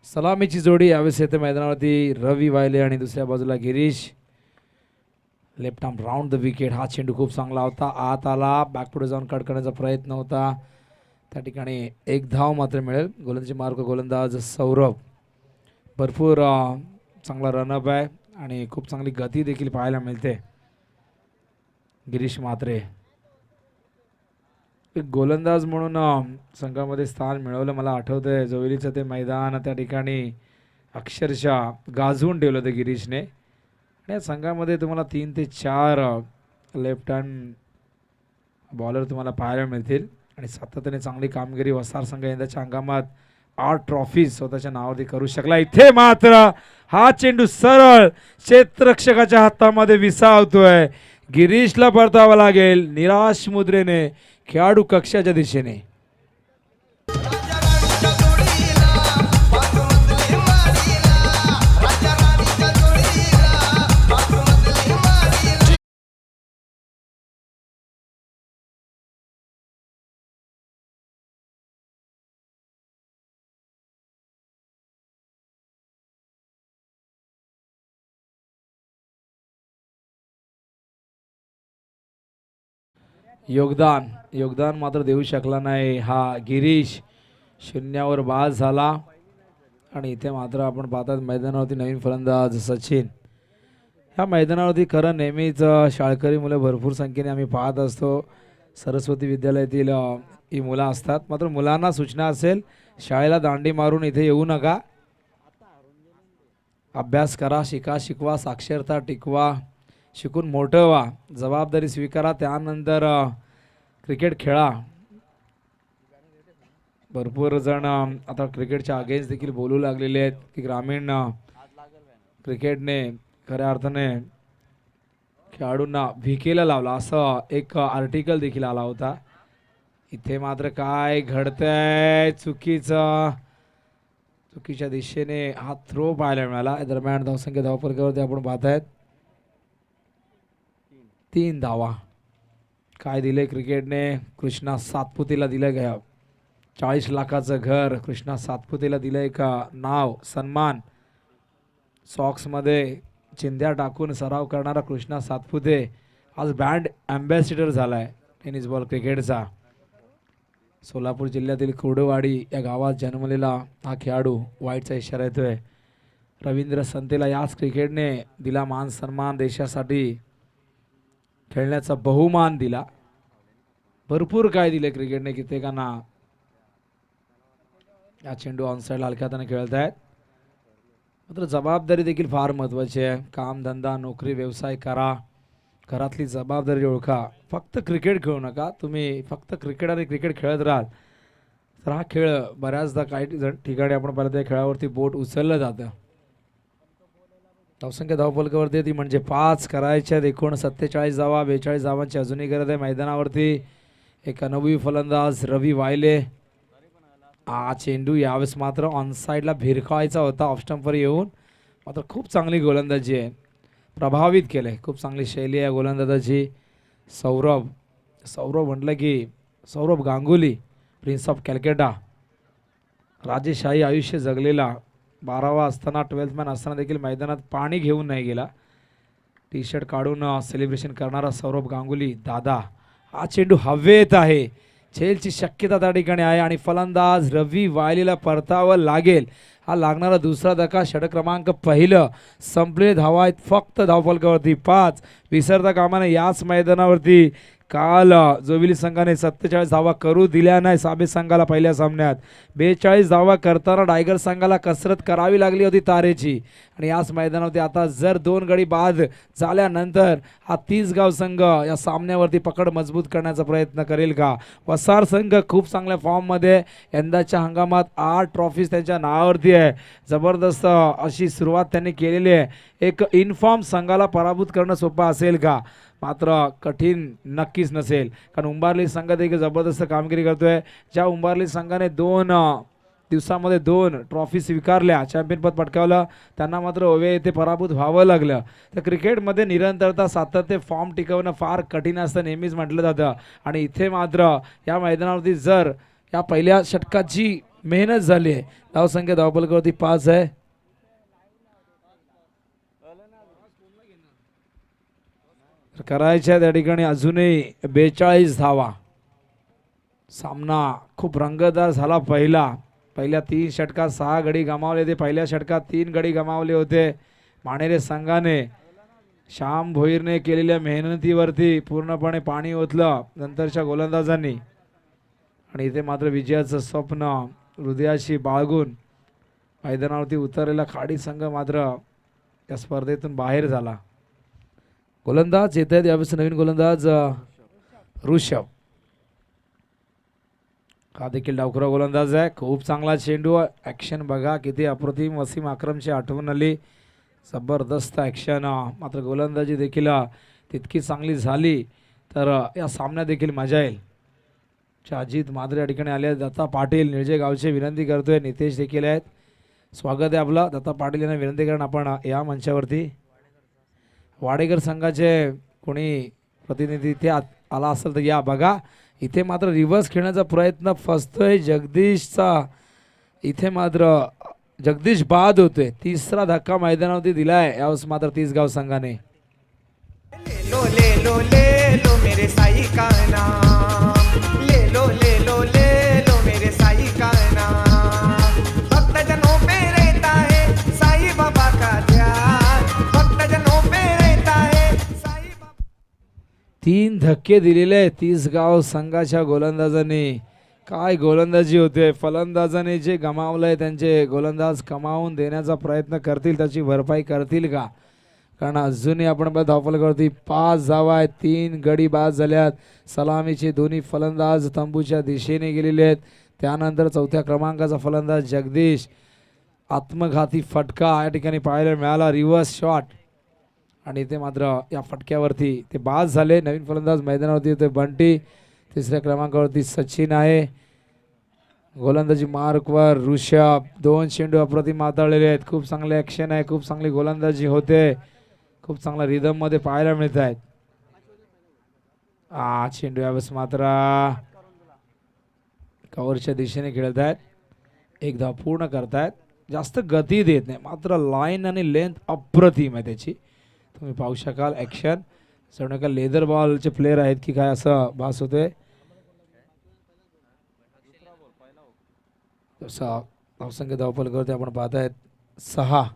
सलामीची जोडी यावेळेस येते मैदानावरती. रवी वायले आणि दुसऱ्या बाजूला Girish. Left arm round the wicket. हा चेंडू खूप चांगला होता, आत आला, बॅकपुढे जाऊन कट करण्याचा प्रयत्न होता. त्या ठिकाणी 1 धाव मात्र मिळेल. गोलंदाजी मार्ग गोलंदाज सौरभ. भरपूर चांगला रनअप आहे आणि खूप चांगली गती देखील पाहायला मिळते. गिरीश म्हात्रे एक गोलंदाज म्हणून संघामध्ये स्थान मिळवलं. मला आठवतंय जोवेलीचं ते मैदान त्या ठिकाणी अक्षरशः गाजवून ठेवलं होतं गिरीशने. आणि या संघामध्ये तुम्हाला 3 ते 4 लेफ्ट हँड बॉलर तुम्हाला पाहायला मिळतील आणि सातत्याने चांगली कामगिरी वसार संघ यंदाच्या हंगामात 8 ट्रॉफीज स्वतःच्या नावावरती करू शकला. इथे मात्र हा चेंडू सरळ क्षेत्ररक्षकाच्या हातामध्ये विसावतोय. गिरीशला परतावा लागेल निराश मुद्रेने खेळाडू कक्षाच्या दिशेने. योगदान मात्र देऊ शकला नाही हा गिरीश. 0वर बाद झाला. आणि इथे मात्र आपण पाहतात मैदानावरती नवीन फलंदाज सचिन. ह्या मैदानावरती खरं नेहमीच शाळकरी मुलं भरपूर संख्येने आम्ही पाहत असतो. सरस्वती विद्यालयातील ही मुलं असतात. मात्र मुलांना सूचना असेल शाळेला दांडी मारून इथे येऊ नका. अभ्यास करा, शिकवा, साक्षरता टिकवा, शिकून मोठं व्हा, जबाबदारी स्वीकारा, त्यानंतर क्रिकेट खेळा. भरपूर जण आता क्रिकेटच्या अगेन्स्ट देखील बोलू लागलेले आहेत की ग्रामीण क्रिकेटने खऱ्या अर्थाने खेळाडूंना भिकेला लावला असं एक आर्टिकल देखील आला होता. इथे मात्र काय घडतंय चुकीच्या दिशेने हा थ्रो पाहायला मिळाला. दरम्यान धावसंख्या धावफलकावरती आपण पाहतायत 3 धावा. काय दिले क्रिकेटने? कृष्णा सातपुतेला दिलं गया 40 लाखाचं घर. कृष्णा सातपुतेला दिलं एक नाव, सन्मान. सॉक्समध्ये चिंध्या टाकून सराव करणारा कृष्णा सातपुते आज ब्रँड ॲम्बॅसिडर झाला आहे टेनिस बॉल क्रिकेटचा. सोलापूर जिल्ह्यातील कुर्डवाडी या गावात जन्मलेला हा खेळाडू वाईटचा इशारा येतोय. रवींद्र संतेला याच क्रिकेटने दिला मान सन्मान, देशासाठी खेळण्याचा बहुमान दिला. भरपूर काय दिले क्रिकेटने कित्येकांना. या चेंडू ऑनसाईड हलक्या हाताने खेळत आहेत. मात्र जबाबदारी देखील फार महत्त्वाची आहे. कामधंदा, नोकरी, व्यवसाय करा, घरातली जबाबदारी ओळखा. फक्त क्रिकेट खेळू नका. तुम्ही फक्त क्रिकेट आणि क्रिकेट खेळत राहाल तर हा खेळ बऱ्याचदा काही ठिकाणी आपण पाहिलं त्या खेळावरती बोट उचललं जातं. धावसंख्या धावफलकावरती ती म्हणजे 5 करायच्या. एकूण 47 धावा, 42 धावांची अजूनही गरज आहे मैदानावरती. एक अनुभवी फलंदाज रवी वायले. हा चेंडू यावेळेस मात्र ऑनसाईडला भिरकावायचा होता ऑफ स्टंपवर येऊन. मात्र खूप चांगली गोलंदाजी आहे, प्रभावित केलं. खूप चांगली शैली आहे गोलंदाजाची. सौरभ म्हटलं की Saurabh Ganguly, prince of Calcutta. राजेशाही आयुष्य जगलेला. 12वा असताना 12th मॅन असताना देखील मैदानात पाणी घेऊन नाही गेला. टी शर्ट काढून सेलिब्रेशन करणारा सौरभ गांगुली दादा. हा चेंडू हवेत आहे. झेलची शक्यता त्या ठिकाणी आहे आणि फलंदाज रवी वायलीला परतावं लागेल. हा लागणारा दुसरा धक्का, षटक क्रमांक पहिलं संपले. धावा आहेत फक्त धावफलकावरती 5. विसरता कामा नये याच मैदानावरती काल जोविली संघाने 47 धावा करू दिल्या नाही साबे संघाला पहिल्या सामन्यात. 42 धावा करताना टायगर संघाला कसरत करावी लागली होती तारेची. आणि याच मैदानावरती आता जर 2 गडी बाद झाल्यानंतर हा 30 गाव संघ या सामन्यावरती पकड मजबूत करण्याचा प्रयत्न करेल का? वसार संघ खूप चांगल्या फॉर्ममध्ये यंदाच्या हंगामात 8 ट्रॉफीज त्यांच्या नावावरती आहे. जबरदस्त अशी सुरुवात त्यांनी केलेली आहे. एक इनफॉर्म संघाला पराभूत करणं सोपं असेल का? मात्र कठीण नक्कीच नसेल, कारण उंबारली संघ देखील जबरदस्त कामगिरी करतोय. ज्या उंबारली संघाने 2 दिवसामध्ये 2 ट्रॉफी स्वीकारल्या, चॅम्पियनपद पटकावलं, त्यांना मात्र ओवे येथे पराभूत व्हावं लागलं. तर क्रिकेटमध्ये निरंतरता, सातत्य, फॉर्म टिकवणं फार कठीण असतं नेहमीच म्हटलं जातं. आणि इथे मात्र या मैदानावरती जर या पहिल्या षटकाची मेहनत झाली आहे. धावसंख्या धावफलकावरती 5 आहे. करायच्या त्या ठिकाणी अजूनही 42 धावा. सामना खूप रंगतदार झाला. पहिल्या 3 षटकात 6 गडी गमावले होते. पहिल्या षटकात 3 गडी गमावले होते. मानेरे संघाने श्याम भोईरने केलेल्या मेहनतीवरती पूर्णपणे पाणी ओतलं नंतरच्या गोलंदाजांनी. आणि इथे मात्र विजयाचं स्वप्न हृदयाशी बाळगून मैदानावरती उतरलेला खाडी संघ मात्र या स्पर्धेतून बाहेर झाला. गोलंदाज येत आहेत यावेळेस नवीन गोलंदाज ऋषभ. हा देखील डावखुरा गोलंदाज आहे. खूप चांगला चेंडू. ॲक्शन बघा किती अप्रतिम. वसीम अक्रमची आठवण आली. जबरदस्त ॲक्शन. मात्र गोलंदाजी देखील तितकी चांगली झाली तर या सामन्यात देखील मजा येईल. अजित मात्रे या ठिकाणी आले. दत्ता पाटील निळजे गावचे विनंती करतोय. नितेश देखील आहेत. स्वागत आहे आपलं. दत्ता पाटील यांना विनंती करून आपण या मंचावरती. वाडेकर संघाचे कोणी प्रतिनिधी इथे आला असेल तर या. बघा इथे मात्र रिव्हर्स खेळण्याचा प्रयत्न फसतोय जगदीशचा. इथे मात्र जगदीश बाद होतोय. तिसरा धक्का मैदानावरती दिलाय यावेळेस मात्र 30 गाव संघाने. ले लो मेरे साई का नाम, ले लो मेरे साई का नाम. भक्त जनों पे रहता है साई बाबा का ध्यान, भक्त जनों पे रहता है साई बाबा. 3 धक्के दिलेले 30 गाव संघाच्या गोलंदाजांनी. काय गोलंदाजी होते. फलंदाजाने जे गमावलंय त्यांचे गोलंदाज कमावून देण्याचा प्रयत्न करतील, त्याची भरपाई करतील का? कारण अजूनही आपण धावफलकावरती 5 धावा आहेत. 3 गडी बाद झाल्यात. सलामीचे दोन्ही फलंदाज तंबूच्या दिशेने गेलेले आहेत. त्यानंतर 4थ्या क्रमांकाचा फलंदाज जगदीश. आत्मघाती फटका या ठिकाणी पाहायला मिळाला. Reverse shot. आणि ते मात्र या फटक्यावरती ते बाद झाले. नवीन फलंदाज मैदानावरती होते बंटी. 3ऱ्या क्रमांकावरती सचिन आहे. गोलंदाजी मार्कवर ऋषभ. 2 चेंडू अप्रतिम हाताळलेले आहेत. खूप चांगले ॲक्शन आहे. खूप चांगली गोलंदाजी होते. खूप चांगला रिदम मध्ये पाहायला मिळत आहेत. चेंडू यावेळेस मात्र कव्हरच्या दिशेने खेळत आहेत. एक धाव पूर्ण करतायत. जास्त गती देत नाही, मात्र लाईन आणि लेंथ अप्रतिम आहे त्याची. तुम्ही पाहू शकाल ॲक्शन. जणू का लेदर बॉलचे प्लेयर आहेत की काय असं भास होतोय. धावसंख्या धावफलकावरती आपण पाहतायत 6.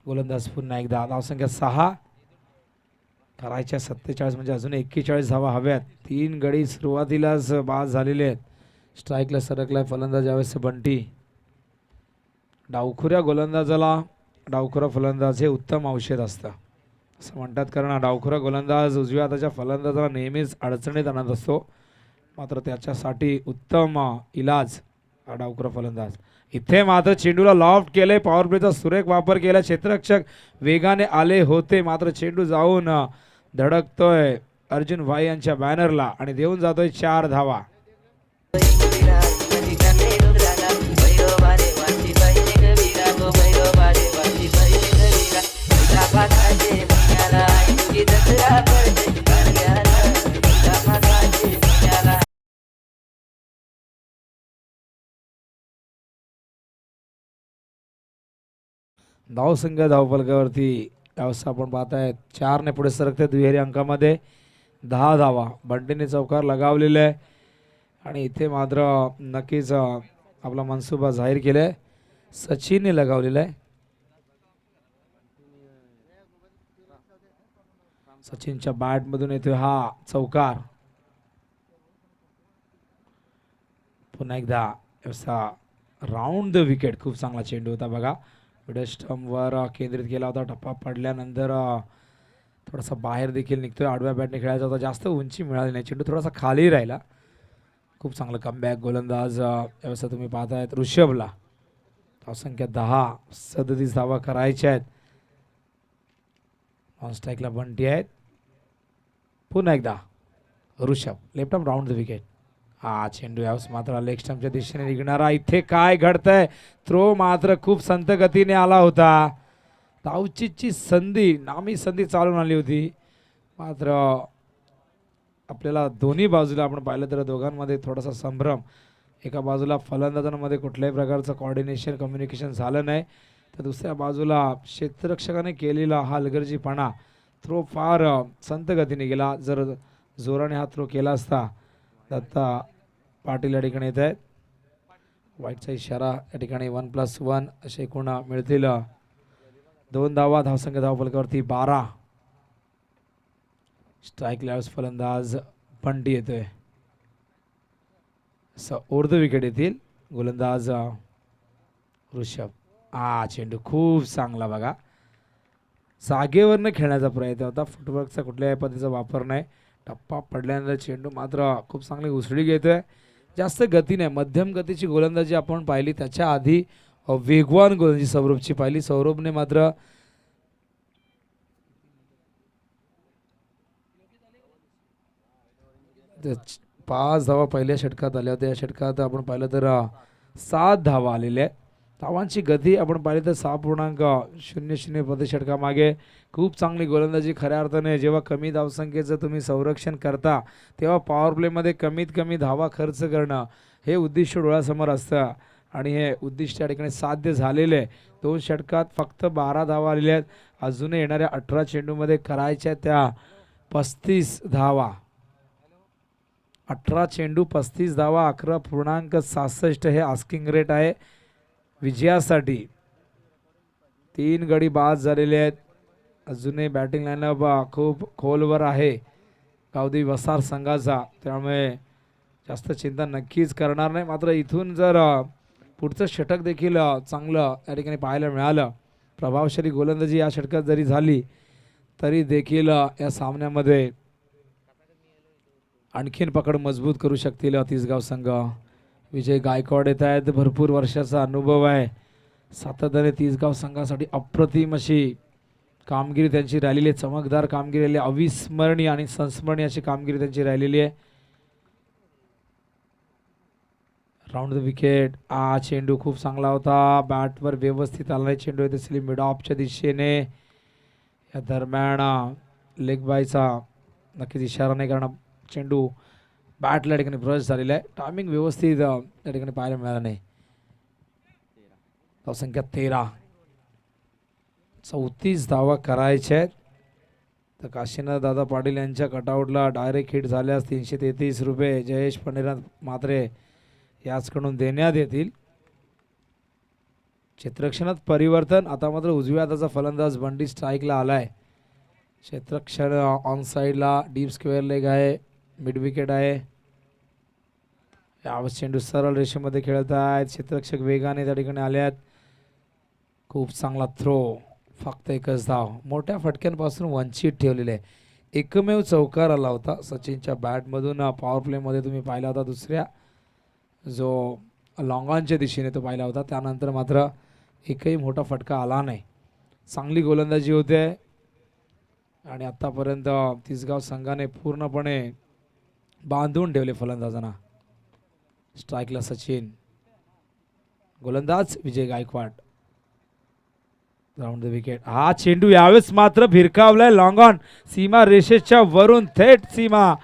गोलंदाज पुन्हा एकदा. धावसंख्या 6. करायच्या 47 म्हणजे अजून 41 धावा हव्यात. 3 गडी सुरुवातीलाच बाद झालेले आहेत. स्ट्राईकला सरकलाय फलंदाज यावेळेस बंटी. डावखुऱ्या गोलंदाजाला डावखुरा फलंदाज हे उत्तम औषध असतं असं म्हणतात. कारण डावखुरा गोलंदाज उजव्या हाताच्या फलंदाजाला नेहमीच अडचणीत आणत असतो. मात्र त्याच्यासाठी उत्तम इलाज हा डावखुरा फलंदाज. इथे मात्र चेंडूला लॉफ्ट केले. पॉवर प्लेचा सुरेख वापर केला. क्षेत्ररक्षक वेगाने आले होते, मात्र चेंडू जाऊन धडकतोय अर्जुन भाई यांच्या बॅनरला आणि देऊन जातोय 4 धावा. धावसंख्या धावफलकावरती यावेळेस आपण पाहताय 4 पुढे सरकते दुहेरी अंकामध्ये 10 धावा बंटीने चौकार लगावलेले आहे आणि इथे मात्र नक्कीच आपला मनसुबा जाहीर केलाय सचिनने लगावलेला आहे. सचिनच्या बॅट मधून येतोय हा चौकार. पुन्हा एकदा असा राऊंड द विकेट खूप चांगला चेंडू होता बघा. मिडल स्टंपवर केंद्रित केला होता. टप्पा पडल्यानंतर थोडासा बाहेर देखील निघतोय. आडव्या बॅटने खेळायचा होता. जास्त उंची मिळाली नाही. चेंडू थोडासा खाली राहिला. खूप चांगलं कमबॅक गोलंदाज व्यवस्था तुम्ही पाहतायत ऋषभला. धावसंख्या 10 37 धावा करायच्या आहेत. ऑन स्ट्राईकला बंटी आहेत. पुन्हा एकदा Rishabh left arm round the wicket. हा चेंडू यावेळेस मात्र लेग स्टंपच्या दिशेने निघणारा. इथे काय घडतंय. थ्रो मात्र खूप संत गतीने आला होता. धावचीची संधी नामी संधी चालून आली होती. मात्र आपल्याला दोन्ही बाजूला आपण पाहिलं तर दोघांमध्ये थोडासा संभ्रम. एका बाजूला फलंदाजांमध्ये कुठल्याही प्रकारचं कॉर्डिनेशन कम्युनिकेशन झालं नाही तर दुसऱ्या बाजूला क्षेत्ररक्षकाने केलेला हा हलगर्जीपणा. थ्रो फार संत गतीने गेला. जर जोराने हा थ्रो केला असता दत्ता पाटील या ठिकाणी येत आहेत. वाईटचा इशारा या ठिकाणी 1+1 असे एकूण मिळतील 2 धावा. धावसंख्या धावफलकावरती 12. स्ट्राईक लावस फलंदाज बंटी येतोय. अर्ध विकेट येतील. गोलंदाज ऋषभ. चेंडू खूप चांगला बघा. जागेवरनं खेळण्याचा प्रयत्न होता. फुटवर्कचा कुठल्याही पद्धतीचा वापर नाही. टप्पा पडल्यानंतर चेंडू मात्र खूप चांगली उसळी घेतोय. जास्त गती नाही. मध्यम गतीची गोलंदाजी आपण पाहिली. त्याच्या आधी वेगवान गोलंदाजी सौरभची पाहिली. सौरभने मात्र पाच धावा पहिल्या षटकात आल्या होत्या. या षटकात आपण पाहिलं तर 7 धावा आलेल्या आहेत. धावांची गती आपण पाहिली तर 6.00 प्रति षटकामागे. खूप चांगली गोलंदाजी खऱ्या अर्थाने. जेव्हा कमी धावसंख्येचं तुम्ही संरक्षण करता तेव्हा पॉवर प्लेमध्ये कमीत कमी धावा खर्च करणं हे उद्दिष्ट डोळ्यासमोर असतं आणि हे उद्दिष्ट या ठिकाणी साध्य झालेले. 2 षटकात फक्त 12 धावा आलेल्या आहेत. अजूनही येणाऱ्या 18 चेंडूमध्ये करायच्या त्या 35 धावा. 18 चेंडू 35 धावा. 11.67 हे आस्किंग रेट आहे विजयासाठी. 3 गडी बाद झालेले आहेत. अजूनही बॅटिंग लाईनअप खूप खोलवर आहे गावदेवी वसार संघाचा. त्यामुळे जास्त चिंता नक्कीच करणार नाही. मात्र इथून जर पुढचं षटक देखील चांगलं या ठिकाणी पाहायला मिळालं. प्रभावशाली गोलंदाजी या षटकात जरी झाली तरी देखील या सामन्यामध्ये आणखीन पकड मजबूत करू शकतील तिसगाव संघ. विजय गायकवाड येत आहेत. भरपूर वर्षाचा अनुभव आहे. सातत्याने तिसगाव संघासाठी अप्रतिम अशी कामगिरी त्यांची राहिलेली आहे. चमकदार कामगिरी राहिली. अविस्मरणीय आणि संस्मरणीय अशी कामगिरी त्यांची राहिलेली आहे. Round the wicket. चेंडू खूप चांगला होता. बॅटवर व्यवस्थित आला नाही चेंडू. येत असलेली मिड ऑफच्या दिशेने. या दरम्यान लेग बायचा नक्कीच इशारा नाही कारण चेंडू बॅटला ठिकाणी ब्रश झालेला आहे. टायमिंग व्यवस्थित त्या ठिकाणी पाहायला मिळालं नाही. धावसंख्या 13. 34 धावा करायच्या आहेत. तर काशीनाथ दादा पाटील यांच्या कटआउटला डायरेक्ट हिट झाल्यास 333 रुपये जयेश पंडितनाथ म्हात्रे याचकडून देण्यात येतील. क्षेत्ररक्षणात परिवर्तन. आता मात्र उजव्या हाताचा फलंदाज बंडी स्ट्राईकला आलाय. क्षेत्ररक्षण ऑन साईडला डीप स्क्वेअर लेग आहे. मिड विकेट आहे. यावेळेस चेंडू सरळ रेषेमध्ये खेळत आहेत. क्षेत्ररक्षक वेगाने त्या ठिकाणी आले आहेत. खूप चांगला थ्रो. फक्त 1च धाव. मोठ्या फटक्यांपासून वंचित ठेवलेले आहे. एकमेव चौकार आला होता सचिनच्या बॅटमधून. पॉवर प्लेमध्ये तुम्ही पाहिला होता दुसऱ्या जो लॉंग ऑनच्या दिशेने तो पाहिला होता. त्यानंतर मात्र एकही मोठा फटका आला नाही. चांगली गोलंदाजी होते आणि आत्तापर्यंत तिसगाव संघाने पूर्णपणे बांधून ठेवले फलंदाजांना. स्ट्राईकला सचिन. गोलंदाज Vijay Gaikwad. Round the wicket. चेंडू यावेळेस मात्र भिरकावलाय. लॉंग ऑन सीमा रेषेच्या वरून थेट सीमा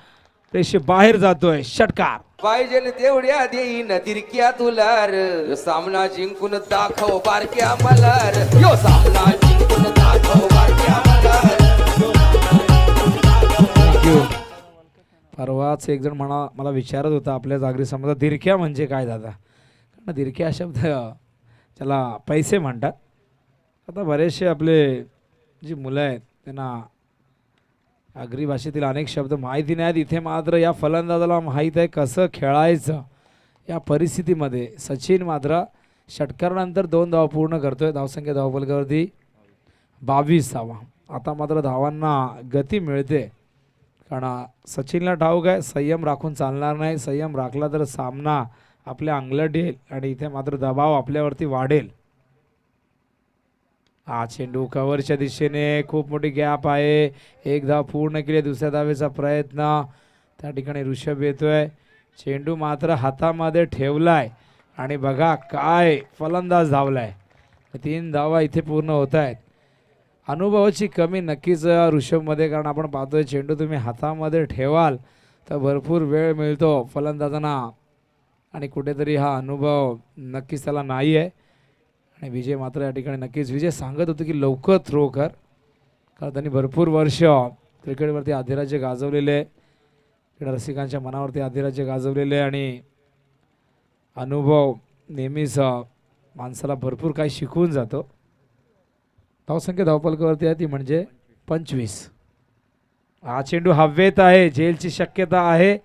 रेषे बाहेर जातोय. षटकार. पाहिजे तेवढ्या देईन तिरक्या तुलार. सामना जिंकून दाखव बारक्या मलार. यो सामना जिंकून दाखव बारक्या थँक्यू. परवाच एक जण मला विचारत होता आपल्या जागरी समाजात दिरक्या म्हणजे काय दादा, कारण दिरक्या हा शब्द त्याला पैसे म्हणतात. आता बरेचसे आपले जी मुलं आहेत त्यांना आगरी भाषेतील अनेक शब्द माहिती नाहीत. इथे मात्र या फलंदाजाला माहीत आहे कसं खेळायचं. या परिस्थितीमध्ये सचिन मात्र षटकारानंतर 2 धावा पूर्ण करतोय. धावसंख्या धावफलकावरती 22 धावा. आता मात्र धावांना गती मिळते, कारण सचिनला ठाऊक आहे संयम राखून चालणार नाही. संयम राखला तर सामना आपल्या अंगलट येईल आणि इथे मात्र दबाव आपल्यावरती वाढेल. हा चेंडू कव्हरच्या दिशेने, खूप मोठी गॅप आहे. 1 धाव पूर्ण केली. दुसऱ्या धावेचा प्रयत्न. त्या ठिकाणी ऋषभ येतोय. चेंडू मात्र हातामध्ये ठेवलाय आणि बघा काय फलंदाज धावलाय. 3 धावा इथे पूर्ण होत आहेत. अनुभवाची कमी नक्कीच ऋषभमध्ये, कारण आपण पाहतोय चेंडू तुम्ही हातामध्ये ठेवाल तर भरपूर वेळ मिळतो फलंदाजांना आणि कुठेतरी हा अनुभव नक्कीच त्याला नाही आहे. आणि विजय मात्र या ठिकाणी नक्कीच विजय सांगत होतो की लवकर थ्रो कर, कारण त्यांनी भरपूर वर्ष क्रिकेटवरती अधिराज्य गाजवलेले, क्रीडा रसिकांच्या मनावरती अधिराज्य गाजवलेले आणि अनुभव नेहमीच माणसाला भरपूर काही शिकवून जातो. धावसंख्या धावफलकावरती आहे ती म्हणजे 25. हा चेंडू हवेत आहे, झेलची शक्यता आहे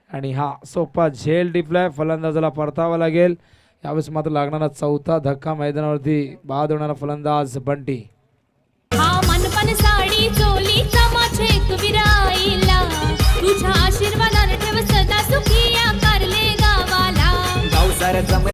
आणि हा सोपा झेल टिपलाय. फलंदाजाला परतावा लागेल. यावेळेस मात्र लागणारा 4था धक्का मैदानावरती बाद होणारा फलंदाज बंटी. हा मनपण साडी चोली चमाचेक विराईला, तुझ्या आशीर्वादाने ठेव सदा सुखी या कारले गावाला. गावसार जम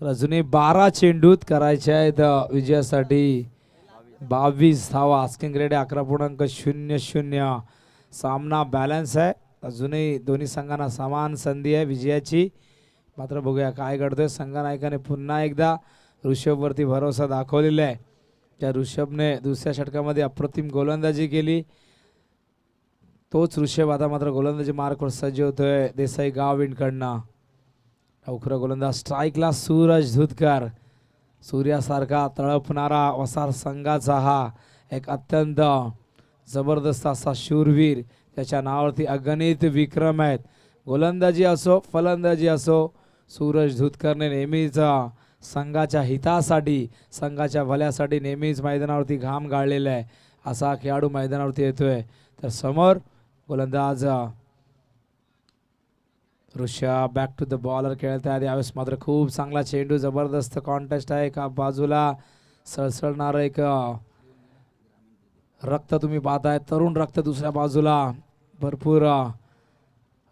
तर अजूनही 12 चेंडूत करायचे आहेत विजयासाठी 22 धावा. Asking rate 11.00. सामना बॅलन्स आहे. अजूनही दोन्ही संघांना समान संधी आहे विजयाची. मात्र बघूया काय घडतंय. संघनायकाने पुन्हा एकदा ऋषभवरती भरोसा दाखवलेला आहे. त्या ऋषभने दुसऱ्या षटकामध्ये अप्रतिम गोलंदाजी केली. तोच ऋषभ आता मात्र गोलंदाजी मार्कवर सज्ज होतोय देसाई गावविंडकडनं. अवखरा गोलंदाज स्ट्राईकला सूरज धुतकर. सूर्यासारखा तळपणारा वसार संघाचा हा एक अत्यंत जबरदस्त असा शूरवीर, त्याच्या नावावरती अगणित विक्रम आहेत. गोलंदाजी असो फलंदाजी असो, सूरज धुतकरने नेहमीच संघाच्या हितासाठी संघाच्या भल्यासाठी नेहमीच मैदानावरती घाम गाळलेला आहे. असा खेळाडू मैदानावरती येतोय. तर समोर गोलंदाज Rishabh back to the bowler खेळत आहेत. यावेळेस मात्र खूप चांगला चेंडू, जबरदस्त कॉन्टेस्ट आहे. एका बाजूला सळसळणारं एक रक्त तुम्ही पाहताय, तरुण रक्त. दुसऱ्या बाजूला भरपूर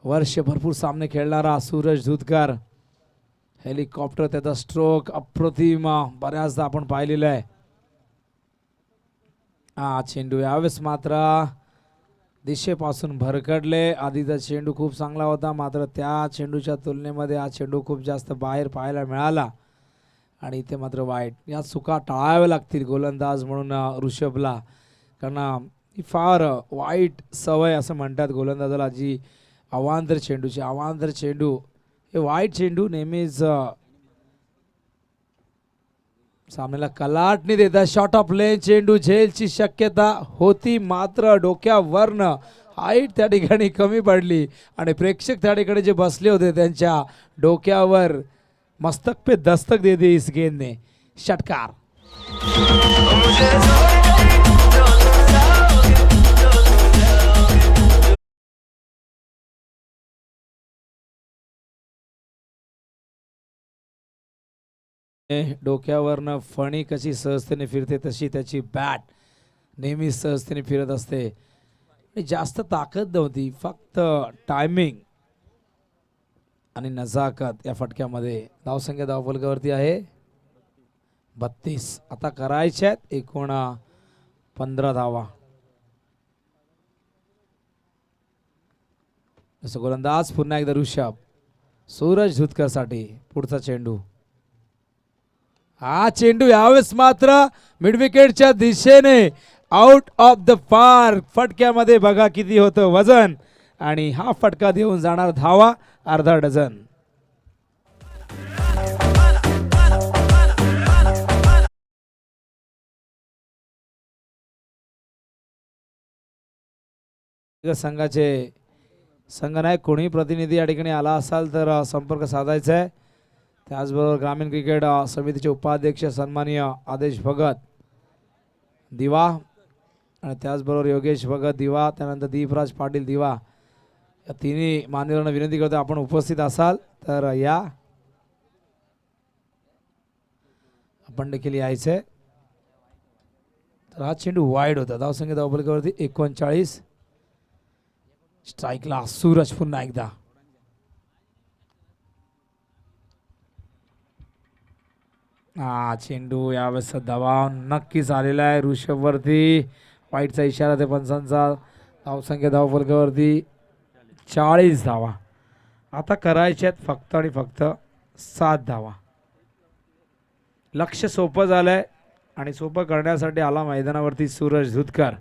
वर्ष भरपूर सामने खेळणारा सूरज धुतकर. हेलिकॉप्टर त्याचा स्ट्रोक अप्रतिम बऱ्याचदा आपण पाहिलेला आहे. हा चेंडू यावेळेस मात्र दिशेपासून भरकडले. आधीचा चेंडू खूप चांगला होता, मात्र त्या चेंडूच्या तुलनेमध्ये हा चेंडू खूप जास्त बाहेर पाहायला मिळाला आणि इथे मात्र वाईट. या चुका टाळाव्या लागतील गोलंदाज म्हणून ऋषभला, कारण ही फार वाईट सवय असं म्हणतात गोलंदाजाला, जी अवांतर चेंडूची. अवांतर चेंडू हे वाईट चेंडू नेहमीच सामन्याला कलाटणी देतात. शॉट ऑफ लेन चेंडू झेलची शक्यता होती, मात्र डोक्यावरनं हाईट त्या ठिकाणी कमी पडली आणि प्रेक्षक त्या ठिकाणी जे बसले होते त्यांच्या डोक्यावर मस्तक पे दस्तक दे दी इस गेंद ने. षटकार. डोक्यावरनं फणी कशी सहजतेने फिरते तशी त्याची बॅट नेहमी सहजतेने फिरत असते. आणि जास्त ताकद नव्हती, फक्त टायमिंग आणि नजाकत या फटक्यामध्ये. धावसंख्या धावफलकावरती आहे 32. आता करायच्यात एकूण 15 धावा. जसं गोलंदाज पुन्हा एकदा ऋषभ. सूरज धुतकर साठी पुढचा चेंडू. हा चेंडू यावेळेस मात्र मिडविकेटच्या दिशेने आउट ऑफ द पार्क. फटक्यामध्ये बघा किती होतं वजन आणि हा फटका देऊन जाणार धावा अर्धा डझन. संघाचे संघनायक कोणी प्रतिनिधी या ठिकाणी आला असाल तर संपर्क साधायचा आहे. त्याचबरोबर ग्रामीण क्रिकेट समितीचे उपाध्यक्ष सन्माननीय आदेश भगत दिवा आणि त्याचबरोबर योगेश भगत दिवा, त्यानंतर दीपराज पाटील दिवा, या तिन्ही मान्यवरांना विनंती करतो आपण उपस्थित असाल तर या, आपण देखील यायचंय. तर हा चेंडू वाईड होता. धावसंख्या धावफलकावरती 39. स्ट्राईकला सूरज पुन्हा एकदा. हा चेंडू यावेळेस दबाव नक्कीच आलेला आहे ऋषभ वरती. वाईटचा इशारा ते पंचांचा. धावसंख्या धावफलकावरती 40 धावा. आता करायच्यात फक्त आणि फक्त 7 धावा. लक्ष सोपं झालंय आणि सोपं करण्यासाठी आला मैदानावरती सूरज धुतकर.